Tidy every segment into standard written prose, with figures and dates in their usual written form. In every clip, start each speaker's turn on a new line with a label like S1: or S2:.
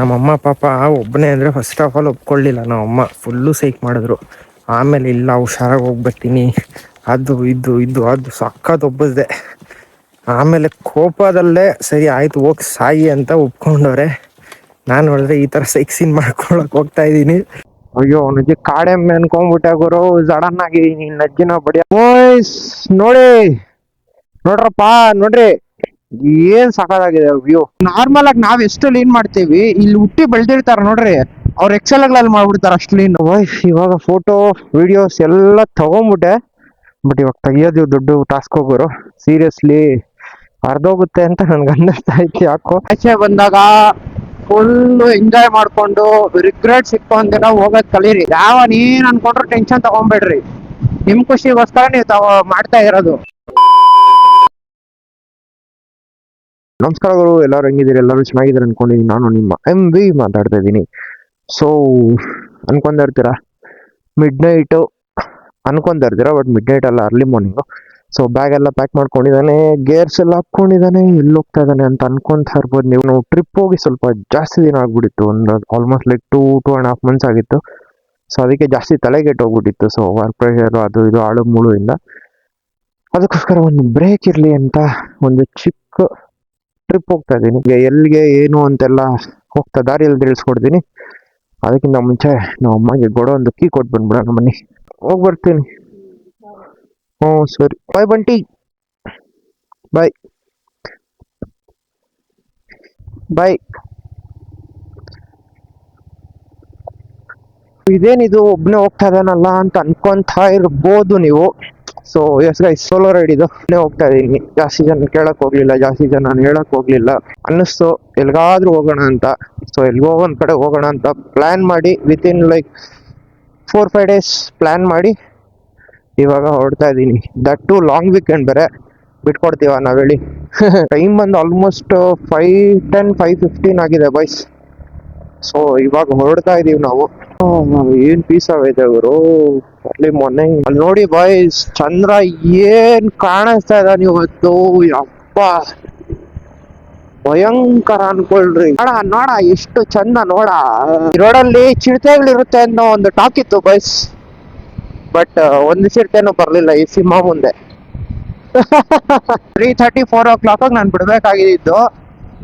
S1: ನಮ್ಮಮ್ಮ ಪಾಪ ಒಬ್ಬನೇ ಅಂದರೆ ಫಸ್ಟ್ ಆಫ್ ಆಲ್ ಒಪ್ಕೊಳ್ಳಿಲ್ಲ. ನಮ್ಮಮ್ಮ ಫುಲ್ಲು ಸೈಕ್ ಮಾಡಿದ್ರು. ಆಮೇಲೆ ಇಲ್ಲ ಹುಷಾರಾಗಿ ಹೋಗ್ಬರ್ತೀನಿ, ಅದು ಇದು ಇದು ಅದು ಸಕ್ಕತ್ ಒಬ್ಬಸ್ದೆ. ಆಮೇಲೆ ಕೋಪದಲ್ಲೇ ಸರಿ ಆಯ್ತು ಹೋಗಿ ಸಾಯಿ ಅಂತ ಒಪ್ಕೊಂಡವ್ರೆ. ನಾನು ನೋಡಿದ್ರೆ ಈ ಥರ ಸೈಕ್ ಸೀನ್ ಮಾಡ್ಕೊಳಕ್ ಹೋಗ್ತಾ ಇದ್ದೀನಿ. ಅಯ್ಯೋ ಅವನಿಗೆ ಕಾಡೆಮ್ಮೆ ಅನ್ಕೊಂಡ್ಬಿಟ್ಟೆ ಗುರು. ಸಡನ್ ಆಗಿ ನಿನ್ನ ಅಜ್ಜಿನ ಬಡಿಯ ಬಾಯ್ಸ್ ನೋಡ್ರಪ್ಪ ನೋಡ್ರಿ ಏನ್ ಸಖತ್ತಾಗಿದೆ ವ್ಯೂ. ನಾರ್ಮಲ್ ಆಗಿ ನಾವ್ ಎಷ್ಟು ಲೀನ್ ಮಾಡ್ತೀವಿ, ಇಲ್ಲಿ ಹುಟ್ಟಿ ಬೆಳ್ದಿರ್ತಾರ ನೋಡ್ರಿ, ಅವ್ರ ಎಕ್ಸೆಲ್ ಮಾಡ್ಬಿಡ್ತಾರ ಅಷ್ಟು ಲೀನ್. ಇವಾಗ ಫೋಟೋ ವಿಡಿಯೋಸ್ ಎಲ್ಲ ತಗೊಂಡ್ಬಿಟ್ಟೆ, ಬಟ್ ಇವಾಗ ತೆಗಿಯೋದು ದೊಡ್ಡ ಟಾಸ್ಕ್ ಹೋಗೋರು. ಸೀರಿಯಸ್ಲಿ ಅರ್ಧೋಗುತ್ತೆ ಅಂತ ನನ್ಗೆ ಅನ್ನಿಸ್ತಾ ಐತಿ. ಯಾಕೋ ಆಚೆ ಬಂದಾಗ ಫುಲ್ ಎಂಜಾಯ್ ಮಾಡ್ಕೊಂಡು ರಿಗ್ರೆಟ್ ಸಿಕ್ಕೊಂದಿನ ಹೋಗೋದ್ ಕಲೀರಿ. ನೀನ್ ಅನ್ಕೊಂಡ್ರು ಟೆನ್ಷನ್ ತಗೊಂಡ್ಬೇಡ್ರಿ, ನಿಮ್ ಖುಷಿಗೋಸ್ಕರ ನೀವು ಮಾಡ್ತಾ ಇರೋದು. ನಮಸ್ಕಾರಗಳು, ಎಲ್ಲರೂ ಹೆಂಗಿದ್ದೀರಿ? ಎಲ್ಲರೂ ಚೆನ್ನಾಗಿದ್ದಾರೆ ಅನ್ಕೊಂಡಿದ್ದೀನಿ. ನಾನು ನಿಮ್ಮ MV ಮಾತಾಡ್ತಾ ಇದ್ದೀನಿ. ಸೊ ಅನ್ಕೊಂಡಿರ್ತೀರಾ ಮಿಡ್ ನೈಟು ಅನ್ಕೊಂಡಿರ್ತೀರಾ, ಬಟ್ ಮಿಡ್ ನೈಟ್ ಅಲ್ಲ, ಅರ್ಲಿ ಮಾರ್ನಿಂಗು. ಸೊ ಬ್ಯಾಗ್ ಎಲ್ಲ ಪ್ಯಾಕ್ ಮಾಡ್ಕೊಂಡಿದ್ದಾನೆ, ಗೇರ್ಸ್ ಎಲ್ಲ ಹಾಕೊಂಡಿದ್ದಾನೆ, ಎಲ್ಲಿ ಹೋಗ್ತಾ ಇದ್ದಾನೆ ಅಂತ ಅನ್ಕೊಂತಾ ಇರ್ಬೋದು ನೀವು. ನಾವು ಟ್ರಿಪ್ ಹೋಗಿ ಸ್ವಲ್ಪ ಜಾಸ್ತಿ ದಿನ ಆಗ್ಬಿಟ್ಟಿತ್ತು, ಒಂದು ಆಲ್ಮೋಸ್ಟ್ ಲೈಕ್ 2.5 months ಆಗಿತ್ತು. ಸೊ ಅದಕ್ಕೆ ಜಾಸ್ತಿ ತಲೆಗೆಟ್ಟು ಹೋಗ್ಬಿಟ್ಟಿತ್ತು. ಸೊ ವರ್ಕ್ ಪ್ರೆಷರು ಅದು ಇದು ಆಳು ಮೂಳುವಿಂದ, ಅದಕ್ಕೋಸ್ಕರ ಒಂದು ಬ್ರೇಕ್ ಇರಲಿ ಅಂತ ಒಂದು ಚಿಕ್ಕ ಟ್ರಿಪ್ ಹೋಗ್ತಾ ಇದ್ದೀನಿ. ಎಲ್ಲಿಗೆ ಏನು ಅಂತೆಲ್ಲ ಹೋಗ್ತಾ ದಾರಿಯಲ್ಲಿ ತಿಳಿಸ್ಕೊಡ್ತೀನಿ. ಅದಕ್ಕಿಂತ ಮುಂಚೆ ನಾವು ಅಮ್ಮಗೆ ಗೊಡೋ ಒಂದು ಕೀ ಕೊಟ್ಟು ಬಂದ್ಬಿಡೋಣ, ಬನ್ನಿ ಹೋಗಿ ಬರ್ತೀನಿ. ಹ್ಞೂ ಸರಿ, ಬಾಯ್ ಬಂಟಿ, ಬಾಯ್ ಬಾಯ್. ಇದೇನಿದು ಒಬ್ಬನೇ ಹೋಗ್ತಾ ಇದ್ದಾನಲ್ಲ ಅಂತ ಅನ್ಕೊಂತಾ ಇರ್ಬೋದು ನೀವು. So yes guys, solo ride ಇದು. ಹೋಗ್ತಾ ಇದೀನಿ, ಜಾಸ್ತಿ ಜನ ಕೇಳಕ್ ಹೋಗ್ಲಿಲ್ಲ, ಜಾಸ್ತಿ ಜನ ನಾನು ಹೇಳಕ್ ಹೋಗ್ಲಿಲ್ಲ. ಅನ್ನಿಸ್ತು ಎಲ್ಗಾದ್ರೂ ಹೋಗೋಣ ಅಂತ. ಸೊ ಎಲ್ಗೋ ಒಂದ್ ಕಡೆ ಹೋಗೋಣ ಅಂತ ಪ್ಲಾನ್ ಮಾಡಿ ವಿತಿನ್ ಲೈಕ್ 4-5 days ಪ್ಲಾನ್ ಮಾಡಿ ಇವಾಗ ಹೊರಡ್ತಾ ಇದೀನಿ. ದಟ್ ಟು ಲಾಂಗ್ ವೀಕೆಂಡ್ ಬೇರೆ, ಬಿಟ್ಕೊಡ್ತೀವ ನಾವ್ ಹೇಳಿ. ಟೈಮ್ ಬಂದು ಆಲ್ಮೋಸ್ಟ್ 5:10 5:15 ಆಗಿದೆ ಬಾಯ್ಸ್. ಸೊ ಇವಾಗ ಹೊರಡ್ತಾ ಇದೀವಿ ನಾವು. ಏನ್ ಪೀಸ್ ಆಗೈತೆ ಅವರು ಅಲ್ಲಿ ಮಾರ್ನಿಂಗ್. ಅಲ್ಲಿ ನೋಡಿ ಬಾಯ್ಸ್, ಚಂದ್ರ ಏನ್ ಕಾಣಿಸ್ತಾ ಇದ್ದಾನೆ ಇವತ್ತು. ಯಪ್ಪ ಭಯಂಕರ ಅನ್ಕೊಳ್ರಿ. ನೋಡ ಎಷ್ಟು ಚಂದ ನೋಡ. ರೋಡಲ್ಲಿ ಚಿರತೆಗಳಿರುತ್ತೆ ಅನ್ನೋ ಒಂದು ಟಾಕ್ ಇತ್ತು ಬಾಯ್ಸ್, ಬಟ್ ಒಂದು ಚಿರತೆನೂ ಬರ್ಲಿಲ್ಲ ಈ ಸಿಂಹ ಮುಂದೆ. 3:30 4 o'clock ನಾನು ಬಿಡ್ಬೇಕಾಗಿದ್ದು,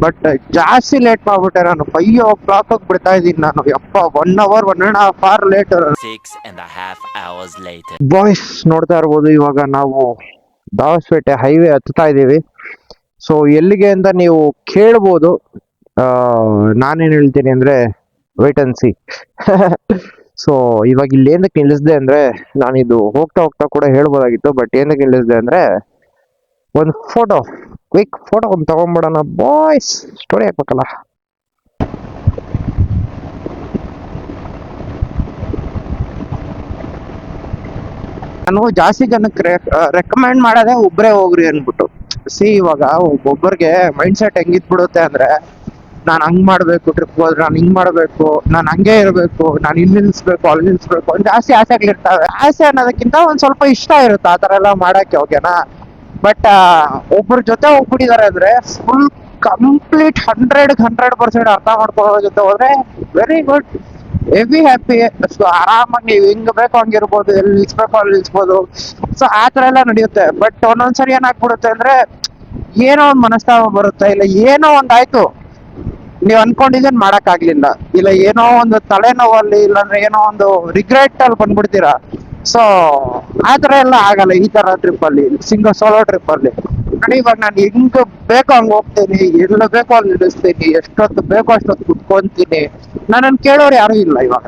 S1: ಬಟ್ ಜಾಸ್ತಿ ಲೇಟ್ ಮಾಡ್ಬಿಟ್ಟೆ. ನಾನು 5 o'clock ಬಿಡ್ತಾ ಇದ್ದೀನಿ ನಾನು. ಯಪ್ಪ 1 hour 1.5 hour late.
S2: 6.5 hours later.
S1: Boys ನೋಡ್ತಾ ಇರ್ಬೋದು, ಇವಾಗ ನಾವು ದಾವಸ್ಪೇಟೆ ಹೈವೇ ಹತ್ತಾ ಇದ್ದೀವಿ. ಸೊ ಎಲ್ಲಿಗೆ ಅಂತ ನೀವು ಕೇಳ್ಬೋದು. ನಾನೇನು ಹೇಳ್ತೀನಿ ಅಂದ್ರೆ ವೇಟ್ ಅಂಡ್ ಸಿ. ಸೊ ಇವಾಗ ಇಲ್ಲಿ ಏನಕ್ಕೆ ನಿಲ್ಲಿಸಿದೆ ಅಂದ್ರೆ, ನಾನಿದು ಹೋಗ್ತಾ ಹೋಗ್ತಾ ಕೂಡ ಹೇಳ್ಬೋದಾಗಿತ್ತು, ಬಟ್ ಏನಕ್ಕೆ ನಿಲ್ಲಿಸಿದೆ ಅಂದ್ರೆ ಒಂದು ಕ್ವಿಕ್ ಫೋಟೋ ಒಂದು ತಗೊಂಡ್ಬಿಡೋಣ ಬಾಯ್ಸ್, ಸ್ಟೋರಿ ಹಾಕ್ಬೇಕಲ್ಲ. ನಾನು ಜಾಸ್ತಿ ಜನಕ್ಕೆ ರೆಕಮೆಂಡ್ ಮಾಡೋದೇ ಒಬ್ಬರೇ ಹೋಗ್ರಿ ಅನ್ಬಿಟ್ಟು. ಇವಾಗ ಒಬ್ಬೊಬ್ಬರಿಗೆ ಮೈಂಡ್ ಸೆಟ್ ಹೆಂಗಿದ್ಬಿಡುತ್ತೆ ಅಂದ್ರೆ, ನಾನು ಹಂಗ್ ಮಾಡ್ಬೇಕು, ಟ್ರಿಪ್ ಹೋದ್ರೆ ನಾನು ಹಿಂಗ್ ಮಾಡ್ಬೇಕು, ನಾನು ಹಂಗೆ ಇರ್ಬೇಕು, ನಾನು ಇಲ್ಲಿ ನಿಲ್ಸ್ಬೇಕು ಅಲ್ಲಿ ನಿಲ್ಸ್ಬೇಕು, ಒಂದು ಜಾಸ್ತಿ ಆಸೆಗಳಿರ್ತಾವೆ. ಆಸೆ ಅನ್ನೋದಕ್ಕಿಂತ ಒಂದ್ ಸ್ವಲ್ಪ ಇಷ್ಟ ಇರುತ್ತೆ ಆ ತರ ಎಲ್ಲ ಮಾಡಕ್ಕೆ, ಓಕೆನಾ. ಬಟ್ ಒಬ್ಬರ ಜೊತೆ ಹೋಗ್ಬಿಟ್ಟಿದ್ದಾರೆ ಅಂದ್ರೆ ಫುಲ್ ಕಂಪ್ಲೀಟ್ 100% ಅರ್ಥ ಮಾಡ್ಕೊಳ್ಳೋ ಜೊತೆ ಹೋದ್ರೆ very good, heavy happy. So ಆರಾಮಾಗಿ ನೀವು ಹಿಂಗ್ ಬೇಕು ಹಂಗಿರ್ಬೋದು, ಎಲ್ಲಿ ನಿಲ್ಸ್ಬೇಕು ಅಲ್ಲಿ ನಿಲ್ಸ್ಬೋದು. ಸೊ ಆ ತರ ಎಲ್ಲ ನಡೆಯುತ್ತೆ. ಬಟ್ ಒಂದೊಂದ್ಸರಿ ಏನಾಗ್ಬಿಡುತ್ತೆ ಅಂದ್ರೆ, ಏನೋ ಒಂದ್ ಮನಸ್ತಾಪ ಬರುತ್ತೆ, ಇಲ್ಲ ಏನೋ ಒಂದಾಯ್ತು, ನೀವ್ ಅನ್ಕೊಂಡಿದ್ದೇನ್ ಮಾಡಕ್ ಆಗ್ಲಿಲ್ಲ, ಇಲ್ಲ ಏನೋ ಒಂದು ತಲೆನೋವಲ್ಲಿ, ಇಲ್ಲಾಂದ್ರೆ ಏನೋ ಒಂದು ರಿಗ್ರೆಟ್ ಅಲ್ಲಿ ಬಂದ್ಬಿಡ್ತೀರಾ. ಸೊ ಆತರ ಎಲ್ಲ ಆಗಲ್ಲ ಈ ತರ ಟ್ರಿಪ್ ಅಲ್ಲಿ, ಸೋಲೋ ಟ್ರಿಪ್ ಅಲ್ಲಿ. ನೋಡಿ ಇವಾಗ ನಾನು ಹೆಂಗ್ ಬೇಕೋ ಹಂಗ ಹೋಗ್ತೀನಿ, ಎಲ್ಲ ಬೇಕೋ ಅಲ್ಲಿ ನಿಲ್ಲಿಸ್ತೀನಿ, ಎಷ್ಟೊತ್ತು ಬೇಕೋ ಅಷ್ಟೊತ್ತು ಕುತ್ಕೊಂತೀನಿ. ನನ್ನನ್ನು ಕೇಳೋರು ಯಾರು ಇಲ್ಲ ಇವಾಗ.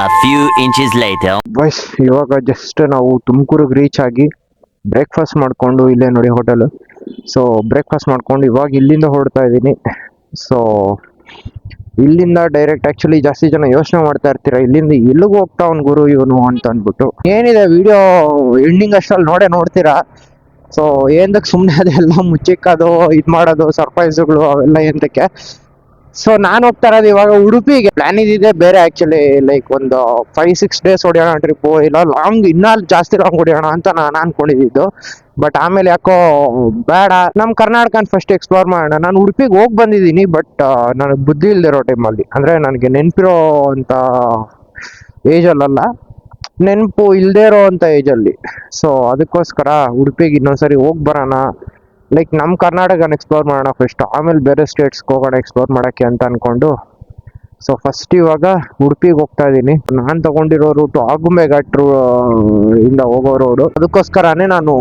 S2: A few inches later.
S1: Bus ಇವಾಗ ಜಸ್ಟ್ ನಾವು ತುಮಕೂರಿಗೆ ರೀಚ್ ಆಗಿ ಬ್ರೇಕ್ಫಾಸ್ಟ್ ಮಾಡ್ಕೊಂಡು, ಇಲ್ಲೇ ನೋಡಿ ಹೋಟೆಲ್. ಸೊ ಬ್ರೇಕ್ಫಾಸ್ಟ್ ಮಾಡ್ಕೊಂಡು ಇವಾಗ ಇಲ್ಲಿಂದ ಹೊರಡ್ತಾ ಇದ್ದೀನಿ. ಸೊ ಇಲ್ಲಿಂದ ಡೈರೆಕ್ಟ್, ಆಕ್ಚುಲಿ ಜಾಸ್ತಿ ಜನ ಯೋಚನೆ ಮಾಡ್ತಾ ಇರ್ತೀರಾ ಇಲ್ಲಿಂದ ಎಲ್ಲಿಗೂ ಹೋಗ್ತಾ ಅವ್ನ್ ಗುರು ಇವನು ಅಂತ ಅಂದ್ಬಿಟ್ಟು. ಏನಿದೆ ವಿಡಿಯೋ ಎಂಡಿಂಗ್ ಅಷ್ಟಲ್ಲಿ ನೋಡ್ತೀರಾ. ಸೊ ಏನಕ್ಕೆ ಸುಮ್ಮನೆ ಅದೆಲ್ಲ ಮುಚ್ಚಿಕ್ಕೋದು, ಇದು ಮಾಡೋದು, ಸರ್ಪ್ರೈಸ್ಗಳು ಅವೆಲ್ಲ ಎಂತಕ್ಕೆ. ಸೊ ನಾನ್ ಹೋಗ್ತಾ ಇರೋದು ಇವಾಗ ಉಡುಪಿಗೆ. ಪ್ಲಾನ್ ಇದಿದೆ ಬೇರೆ ಆಕ್ಚುಲಿ, ಲೈಕ್ ಒಂದು 5-6 ಡೇಸ್ ಹೊಡೆಯೋಣ ಟ್ರಿಪ್, ಇಲ್ಲ ಲಾಂಗ್ ಇನ್ನ ಜಾಸ್ತಿ ಲಾಂಗ್ ಹೊಡೆಯೋಣ ಅಂತ ನಾನು ಅನ್ಕೊಂಡಿದ್ದು. ಬಟ್ ಆಮೇಲೆ ಯಾಕೋ ಬೇಡ, ನಮ್ ಕರ್ನಾಟಕನ ಫಸ್ಟ್ ಎಕ್ಸ್ಪ್ಲೋರ್ ಮಾಡೋಣ. ನಾನು ಉಡುಪಿಗೆ ಹೋಗಿ ಬಂದಿದ್ದೀನಿ, ಬಟ್ ನನಗೆ ಬುದ್ಧಿ ಇಲ್ದಿರೋ ಟೈಮಲ್ಲಿ, ಅಂದ್ರೆ ನನಗೆ ನೆನಪಿರೋ ಅಂತ ಏಜಲ್ಲ, ನೆನಪು ಇಲ್ದೇ ಇರೋ ಅಂತ ಏಜಲ್ಲಿ. ಸೊ ಅದಕ್ಕೋಸ್ಕರ ಉಡುಪಿಗೆ ಇನ್ನೊಂದ್ಸರಿ ಹೋಗಿ ಬರೋಣ, ಲೈಕ್ ನಮ್ಮ ಕರ್ನಾಟಕನ ಎಕ್ಸ್ಪ್ಲೋರ್ ಮಾಡೋಣ ಫಸ್ಟ್, ಆಮೇಲೆ ಬೇರೆ ಸ್ಟೇಟ್ಸ್ಗೆ ಹೋಗೋಣ ಎಕ್ಸ್ಪ್ಲೋರ್ ಮಾಡೋಕ್ಕೆ ಅಂತ ಅನ್ಕೊಂಡು. ಸೊ ಫಸ್ಟ್ ಇವಾಗ ಉಡುಪಿಗೆ ಹೋಗ್ತಾ ಇದ್ದೀನಿ. ನಾನು ತಗೊಂಡಿರೋ ರೂಟು ಆಗುಂಬೆ ಘಾಟ್ ಇಂದ ಹೋಗೋ ರೋಡು. ಅದಕ್ಕೋಸ್ಕರನೇ ನಾನು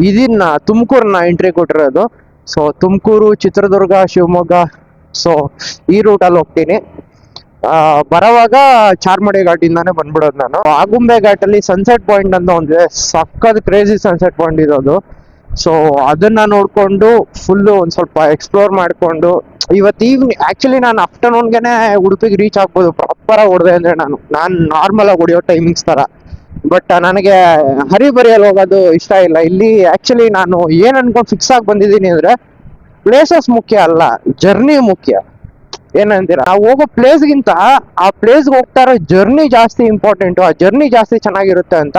S1: ಇದನ್ನ ತುಮಕೂರನ್ನ ಎಂಟ್ರಿ ಕೊಟ್ಟಿರೋದು. ಸೊ ತುಮಕೂರು, ಚಿತ್ರದುರ್ಗ, ಶಿವಮೊಗ್ಗ, ಸೊ ಈ ರೂಟಲ್ಲಿ ಹೋಗ್ತೀನಿ. ಬರೋವಾಗ ಚಾರ್ಮಡಿ ಘಾಟಿಂದಾನೇ ಬಂದ್ಬಿಡೋದು ನಾನು. ಆಗುಂಬೆ ಘಾಟಲ್ಲಿ ಸನ್ಸೆಟ್ ಪಾಯಿಂಟ್ ಅಂತ ಒಂದಿದೆ, ಸಕ್ಕತ್ ಕ್ರೇಜಿ ಸನ್ಸೆಟ್ ಪಾಯಿಂಟ್ ಇರೋದು. ಸೊ ಅದನ್ನ ನೋಡ್ಕೊಂಡು ಫುಲ್ಲು ಒಂದ್ ಸ್ವಲ್ಪ ಎಕ್ಸ್ಪ್ಲೋರ್ ಮಾಡ್ಕೊಂಡು, ಇವತ್ತು ಈವ್ನಿಂಗ್ ಆಕ್ಚುಲಿ ನಾನು ಆಫ್ಟರ್ನೂನ್ಗೆನೆ ಉಡುಪಿಗೆ ರೀಚ್ ಆಗ್ಬೋದು ಪ್ರಾಪರ್ ಆಗಿ ಹೊಡೆದೆ ಅಂದ್ರೆ. ನಾನು ನಾರ್ಮಲ್ ಆಗಿ ಹೊಡೆಯೋ ಟೈಮಿಂಗ್ಸ್ ತರ. ಬಟ್ ನನಗೆ ಹರಿಬರಿಯಲ್ಲಿ ಹೋಗೋದು ಇಷ್ಟ ಇಲ್ಲ. ಇಲ್ಲಿ ಆಕ್ಚುಲಿ ನಾನು ಏನ್ ಅನ್ಕೊಂಡು ಫಿಕ್ಸ್ ಆಗಿ ಬಂದಿದ್ದೀನಿ ಅಂದ್ರೆ, ಪ್ಲೇಸಸ್ ಮುಖ್ಯ ಅಲ್ಲ, ಜರ್ನಿ ಮುಖ್ಯ. ಏನಂತೀರಾ? ನಾವು ಹೋಗೋ ಪ್ಲೇಸ್ಗಿಂತ ಆ ಪ್ಲೇಸ್ಗೆ ಹೋಗ್ತಾ ಇರೋ ಜರ್ನಿ ಜಾಸ್ತಿ ಇಂಪಾರ್ಟೆಂಟ್, ಆ ಜರ್ನಿ ಜಾಸ್ತಿ ಚೆನ್ನಾಗಿರುತ್ತೆ ಅಂತ.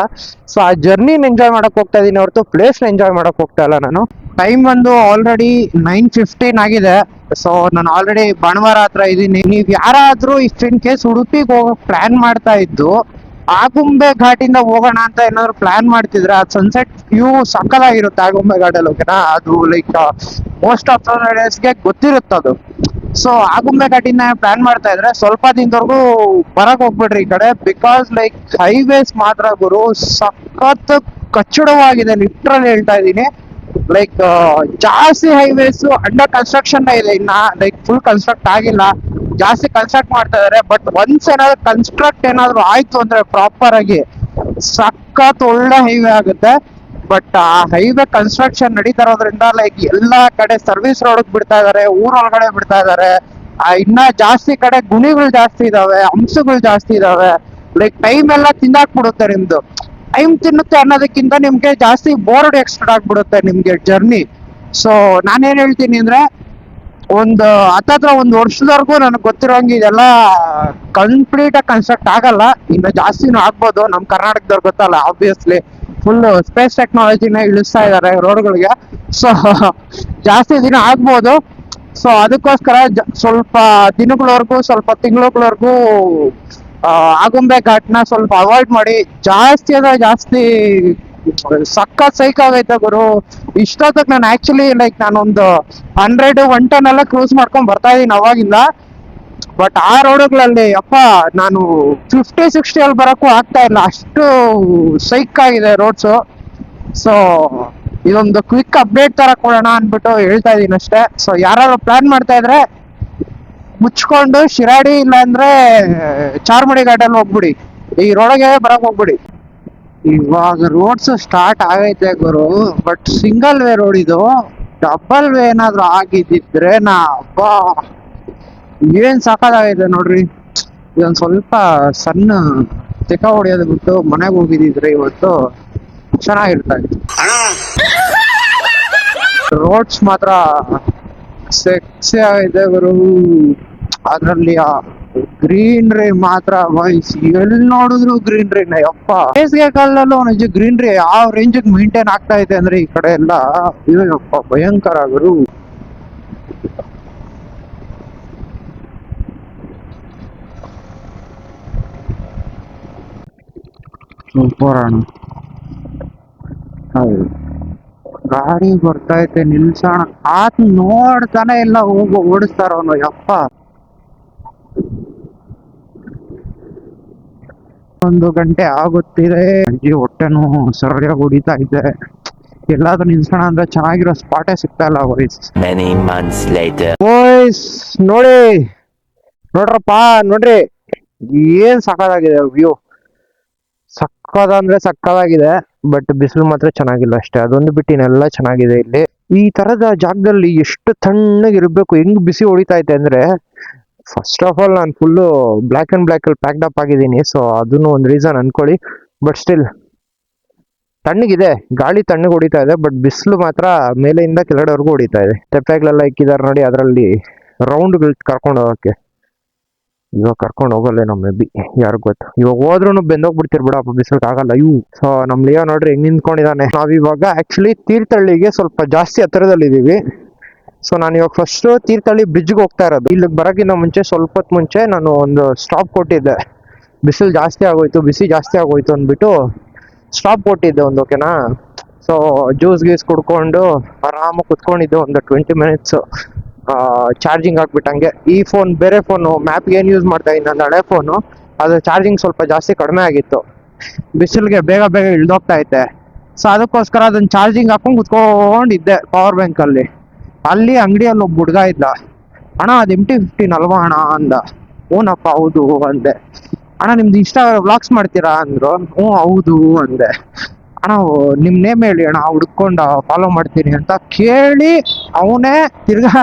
S1: ಸೊ ಆ ಜರ್ನಿನ ಎಂಜಾಯ್ ಮಾಡಕ್ ಹೋಗ್ತಾ ಇದೀನಿ ಹೊರತು ಪ್ಲೇಸ್ನ ಎಂಜಾಯ್ ಮಾಡಕ್ ಹೋಗ್ತಾ ಇಲ್ಲ ನಾನು. ಟೈಮ್ ಬಂದು ಆಲ್ರೆಡಿ 9:15 ಆಗಿದೆ. ಸೊ ನಾನು ಆಲ್ರೆಡಿ ಭಾನುವಾರ ಹತ್ರ ಇದ್ದೀನಿ. ನೀವ್ ಯಾರಾದ್ರೂ ಇಫ್ ಇನ್ ಕೇಸ್ ಉಡುಪಿಗೆ ಹೋಗಕ್ ಪ್ಲಾನ್ ಮಾಡ್ತಾ ಇದ್ದು ಆಗುಂಬೆ ಘಾಟಿಂದ ಹೋಗೋಣ ಅಂತ ಏನಾದ್ರು ಪ್ಲಾನ್ ಮಾಡ್ತಿದ್ರೆ, ಅದು ಸನ್ಸೆಟ್ ವ್ಯೂ ಸಕ್ಕದಾಗಿರುತ್ತೆ ಆಗುಂಬೆ ಘಾಟಲ್ಲಿ. ಓಕೆನಾ? ಅದು ಲೈಕ್ ಮೋಸ್ಟ್ ಆಫ್ ಗೆ ಗೊತ್ತಿರುತ್ತೆ ಅದು. ಸೊ ಆಗುಂಬೆ ಘಾಟಿನ ಪ್ಲಾನ್ ಮಾಡ್ತಾ ಇದ್ರೆ ಸ್ವಲ್ಪ ದಿನದವರೆಗೂ ಬರಕ್ ಹೋಗ್ಬಿಡ್ರಿ ಈ ಕಡೆ. ಬಿಕಾಸ್ ಲೈಕ್ ಹೈವೇಸ್ ಮಾತ್ರ ಗುರು ಸಖತ್ ಕಚ್ಚಡವಾಗಿದೆ, ಲಿಟ್ರಲ್ ಹೇಳ್ತಾ ಇದೀನಿ. ಲೈಕ್ ಜಾಸ್ತಿ ಹೈವೇಸ್ ಅಂಡರ್ ಕನ್ಸ್ಟ್ರಕ್ಷನ್ ಇದೆ, ಇನ್ನ ಲೈಕ್ ಫುಲ್ ಕನ್ಸ್ಟ್ರಕ್ಟ್ ಆಗಿಲ್ಲ, ಜಾಸ್ತಿ ಕನ್ಸ್ಟ್ರಕ್ಟ್ ಮಾಡ್ತಾ ಇದಾರೆ. ಬಟ್ ಒನ್ಸ್ ಏನಾದ್ರು ಕನ್ಸ್ಟ್ರಕ್ಟ್ ಏನಾದ್ರು ಆಯ್ತು ಅಂದ್ರೆ ಪ್ರಾಪರ್ ಆಗಿ ಸಖತ್ ಒಳ್ಳೆ ಹೈವೇ ಆಗುತ್ತೆ. ಬಟ್ ಆ ಹೈವೇ ಕನ್ಸ್ಟ್ರಕ್ಷನ್ ನಡೀತಾ ಇರೋದ್ರಿಂದ ಲೈಕ್ ಎಲ್ಲಾ ಕಡೆ ಸರ್ವಿಸ್ ರೋಡ್ ಬಿಡ್ತಾ ಇದಾರೆ, ಊರೊಳಗಡೆ ಬಿಡ್ತಾ ಇದಾರೆ. ಇನ್ನ ಜಾಸ್ತಿ ಕಡೆ ಗುಣಿಗಳು ಜಾಸ್ತಿ ಇದಾವೆ, ಅಂಶಗಳು ಜಾಸ್ತಿ ಇದಾವೆ. ಲೈಕ್ ಟೈಮ್ ಎಲ್ಲ ತಿಂದಾಕ್ಬಿಡುತ್ತೆ ನಿಮ್ದು. ಟೈಮ್ ತಿನ್ನುತ್ತೆ ಅನ್ನೋದಕ್ಕಿಂತ ನಿಮ್ಗೆ ಜಾಸ್ತಿ ಬೋರ್ಡ್ ಎಕ್ಸ್ಟೆಂಡ್ ಆಗ್ಬಿಡುತ್ತೆ ನಿಮ್ಗೆ ಜರ್ನಿ. ಸೊ ನಾನೇನ್ ಹೇಳ್ತೀನಿ ಅಂದ್ರೆ, ಒಂದು ಹತ್ತತ್ರ 1 ವರ್ಷದವರೆಗೂ ನನಗೆ ಗೊತ್ತಿರೋಂಗೆ ಇದೆಲ್ಲ ಕಂಪ್ಲೀಟ್ ಆಗಿ ಕನ್ಸ್ಟ್ರಕ್ಟ್ ಆಗಲ್ಲ. ಇನ್ನು ಜಾಸ್ತಿನೂ ಆಗ್ಬೋದು. ನಮ್ ಕರ್ನಾಟಕದವ್ರು ಗೊತ್ತಲ್ಲ, ಆಬ್ವಿಯಸ್ಲಿ ಫುಲ್ ಸ್ಪೇಸ್ ಟೆಕ್ನಾಲಜಿನ ಇಳಿಸ್ತಾ ಇದಾರೆ ರೋಡ್ಗಳಿಗೆ. ಸೊ ಜಾಸ್ತಿ ದಿನ ಆಗ್ಬೋದು. ಸೊ ಅದಕ್ಕೋಸ್ಕರ ಸ್ವಲ್ಪ ದಿನಗಳವರೆಗೂ, ಸ್ವಲ್ಪ ತಿಂಗಳವರೆಗೂ ಆಗುಂಬೆ ಘಾಟ್ನ ಸ್ವಲ್ಪ ಅವಾಯ್ಡ್ ಮಾಡಿ. ಜಾಸ್ತಿ ಅಂದ್ರೆ ಜಾಸ್ತಿ ಸಖತ್ ಸೈಕ್ ಆಗೈತೆ ಗುರು. ಇಷ್ಟೊತ್ತಿಗೆ ನಾನು ಆಕ್ಚುಲಿ ಲೈಕ್ ನಾನೊಂದು 100-110 ಎಲ್ಲ ಕ್ರೂಸ್ ಮಾಡ್ಕೊಂಡ್ ಬರ್ತಾ ಇದೀನಿ ಅವಾಗಿಂದ. ಬಟ್ ಆ ರೋಡ್ಗಳಲ್ಲಿ ಅಪ್ಪ ನಾನು 50-60 ಅಲ್ಲಿ ಬರಕ್ಕೂ ಆಗ್ತಾ ಇಲ್ಲ, ಅಷ್ಟು ಸೈಕ್ ಆಗಿದೆ ರೋಡ್ಸು. ಸೊ ಇದೊಂದು ಕ್ವಿಕ್ ಅಪ್ಡೇಟ್ ತರ ಕೊಡೋಣ ಅನ್ಬಿಟ್ಟು ಹೇಳ್ತಾ ಇದೀನಿ ಅಷ್ಟೇ. ಸೊ ಯಾರು ಪ್ಲಾನ್ ಮಾಡ್ತಾ ಇದ್ರೆ ಮುಚ್ಕೊಂಡು ಶಿರಾಡಿ ಇಲ್ಲ ಅಂದ್ರೆ ಚಾರ್ಮಡಿ ಘಾಟಲ್ಲಿ ಹೋಗ್ಬಿಡಿ, ಈ ರೋಡ್ಗೆ ಬರಕ್ ಹೋಗ್ಬಿಡಿ. ಇವಾಗ ರೋಡ್ಸ್ ಸ್ಟಾರ್ಟ್ ಆಗೈತೆ ಗುರು, ಬಟ್ ಸಿಂಗಲ್ ವೇ ರೋಡ್ ಇದು. ಡಬಲ್ ವೇ ಏನಾದ್ರು ಆಗಿದ್ದಿದ್ರೆ ಅಬ್ಬಾ ಏನ್ ಸಾಕಾಗೈತೆ ನೋಡ್ರಿ. ಇದೊಂದ್ ಸ್ವಲ್ಪ ಸಣ್ಣ ತೆಕ ಹೊಡಿಯೋದು ಬಿಟ್ಟು ಮನೆಗೆ ಹೋಗಿದ್ರೆ ಇವತ್ತು ಚೆನ್ನಾಗಿರ್ತಾ ಇತ್ತು. ರೋಡ್ಸ್ ಮಾತ್ರ ಸೆಕ್ಸಿ ಆಗೈತೆ ಗುರು. ಅದ್ರಲ್ಲಿ ಗ್ರೀನ್ರಿ ಮಾತ್ರ ವೈಸ್ ಎಲ್ಲಿ ನೋಡಿದ್ರು ಗ್ರೀನ್ರಿನೇ. ಯಪ್ಪ ಬೇಸಿಗೆ ಕಾಲದಲ್ಲೂ ನಿಜ ಗ್ರೀನ್ರಿ ಯಾವ ರೇಂಜ್ ಮೇಂಟೈನ್ ಆಗ್ತಾ ಇದೆ ಅಂದ್ರೆ ಈ ಕಡೆ ಎಲ್ಲ ಅಯ್ಯಪ್ಪ ಭಯಂಕರ ಗುರು. ಹೋಗೋಣ. ಹೌದು, ಗಾಡಿ ಬರ್ತೈತೆ, ನಿಲ್ಸೋಣ. ಆತ್ ನೋಡ್ತಾನೆ ಇಲ್ಲ, ಓಡಿಸ್ತಾರ ಅವನು. ಯಪ್ಪ 1 ಗಂಟೆ ಆಗುತ್ತಿದೆ. ಹೊಟ್ಟೆನು ಸರಿಯಾಗಿ ಹೊಡಿತಾ ಇದೆ. ಎಲ್ಲಾದ್ರೂ ನಿಲ್ಸೋಣ ಅಂದ್ರೆ ಚೆನ್ನಾಗಿರೋ ಸ್ಪಾಟೇ ಸಿಗ್ತಾ ಇಲ್ಲ boys.
S2: Many months later.
S1: Boys ನೋಡ್ರಪ್ಪ ನೋಡ್ರಿ, ಏನ್ ಸಕ್ಕದಾಗಿದೆ ವ್ಯೂ. ಸಕ್ಕದಂದ್ರೆ ಸಕ್ಕದಾಗಿದೆ. ಬಟ್ ಬಿಸಿಲು ಮಾತ್ರ ಚೆನ್ನಾಗಿಲ್ಲ ಅಷ್ಟೇ, ಅದೊಂದು ಬಿಟ್ಟು ಇನ್ನೆಲ್ಲ ಚೆನ್ನಾಗಿದೆ. ಇಲ್ಲಿ ಈ ತರದ ಜಾಗದಲ್ಲಿ ಎಷ್ಟು ತಣ್ಣಗಿರ್ಬೇಕು, ಹೆಂಗ್ ಬಿಸಿ ಹೊಡಿತಾ ಐತೆ ಅಂದ್ರೆ, ಫಸ್ಟ್ ಆಫ್ ಆಲ್ ನಾನು ಫುಲ್ಲು ಬ್ಲ್ಯಾಕ್ ಅಲ್ಲಿ ಪ್ಯಾಕ್ಡ್ ಅಪ್ ಆಗಿದ್ದೀನಿ. ಸೊ ಅದನ್ನು ಒಂದು ರೀಸನ್ ಅನ್ಕೊಳ್ಳಿ. ಬಟ್ ಸ್ಟಿಲ್ ತಣ್ಣಗಿದೆ, ಗಾಳಿ ತಣ್ಣಗೆ ಹೊಡಿತಾ ಇದೆ. ಬಟ್ ಬಿಸಿಲು ಮಾತ್ರ ಮೇಲೆಯಿಂದ ಕೆಳಗಡೆವರೆಗೂ ಹೊಡಿತಾ ಇದೆ. ತೆಪ್ಪೆಗಳೆಲ್ಲ ಇಕ್ಕಿದಾರೆ ನೋಡಿ, ಅದರಲ್ಲಿ ರೌಂಡ್ಗಳು ಕರ್ಕೊಂಡು ಹೋಗಕ್ಕೆ. ಇವಾಗ ಕರ್ಕೊಂಡು ಹೋಗಲ್ಲೇನೋ ಮೇ ಬಿ, ಯಾರಿಗ್ ಗೊತ್ತು. ಇವಾಗ ಹೋದ್ರೂ ಬೆಂದೋಗ್ಬಿಡ್ತಿರ್ ಬಿಡಪ್ಪ, ಬಿಸಿಲು ಆಗಲ್ಲ ಇವು. ಸೊ ನಮ್ ಲಿಯೋ ನೋಡ್ರಿ ಹೆಂಗ್ ನಿಂತ್ಕೊಂಡಿದ್ದಾನೆ. ನಾವಿವಾಗ ಆಕ್ಚುಲಿ ತೀರ್ಥಹಳ್ಳಿಗೆ ಸ್ವಲ್ಪ ಜಾಸ್ತಿ ಹತ್ತಿರದಲ್ಲಿ ಇದೀವಿ. ಸೊ ನಾನು ಇವಾಗ ಫಸ್ಟ್ ತೀರ್ಥಹಳ್ಳಿ ಬ್ರಿಡ್ಜ್ಗೆ ಹೋಗ್ತಾ ಇರೋದು. ಇಲ್ಲಿಗೆ ಬರೋಕ್ಕಿಂತ ಮುಂಚೆ ಸ್ವಲ್ಪ ಹೊತ್ತು ಮುಂಚೆ ನಾನು ಒಂದು ಸ್ಟಾಪ್ ಕೊಟ್ಟಿದ್ದೆ. ಬಿಸಿಲು ಜಾಸ್ತಿ ಆಗೋಯ್ತು, ಬಿಸಿ ಜಾಸ್ತಿ ಆಗೋಯ್ತು ಅಂದ್ಬಿಟ್ಟು ಸ್ಟಾಪ್ ಕೊಟ್ಟಿದ್ದೆ ಒಂದು, ಓಕೆನಾ. ಸೊ ಜ್ಯೂಸ್ ಗೀಸ್ ಕುಡ್ಕೊಂಡು ಆರಾಮಾಗಿ ಕುತ್ಕೊಂಡಿದ್ದೆ ಒಂದು 20 ಮಿನಿಟ್ಸ್ ಚಾರ್ಜಿಂಗ್ ಹಾಕ್ಬಿಟ್ಟಂಗೆ. ಈ ಫೋನ್ ಬೇರೆ ಫೋನು, ಮ್ಯಾಪ್ಗೆ ಏನು ಯೂಸ್ ಮಾಡ್ತಾ ಇದ್ದೀನಿ ನನ್ನ ಹಳೆ ಫೋನು, ಅದು ಚಾರ್ಜಿಂಗ್ ಸ್ವಲ್ಪ ಜಾಸ್ತಿ ಕಡಿಮೆ ಆಗಿತ್ತು, ಬಿಸಿಲಿಗೆ ಬೇಗ ಬೇಗ ಇಳ್ದೋಗ್ತಾ ಐತೆ. ಸೊ ಅದಕ್ಕೋಸ್ಕರ ಅದನ್ನ ಚಾರ್ಜಿಂಗ್ ಹಾಕೊಂಡು ಕುತ್ಕೊಂಡಿದ್ದೆ ಪವರ್ ಬ್ಯಾಂಕಲ್ಲಿ. ಅಲ್ಲಿ ಅಂಗಡಿಯಲ್ಲಿ ಒಬ್ಬ ಹುಡುಗ ಇದ್ದ. ಅಣ್ಣ ಅದು MT-15 ಅಲ್ವಾ ಅಣ್ಣ ಅಂದ. ಹ್ಞೂನಪ್ಪ ಹೌದು ಅಂದೆ. ಅಣ್ಣ ನಿಮ್ದು ಇನ್ಸ್ಟಾ ವ್ಲಾಗ್ಸ್ ಮಾಡ್ತೀರಾ ಅಂದ್ರು. ಹ್ಞೂ ಹೌದು ಅಂದೆ. ಅಣ್ಣ ನಿಮ್ ನೇಮ್ ಹೇಳಿ ಅಣ್ಣ, ಹುಡ್ಕೊಂಡು ಫಾಲೋ ಮಾಡ್ತೀನಿ ಅಂತ ಕೇಳಿ ಅವನೇ ತಿರ್ಗಾ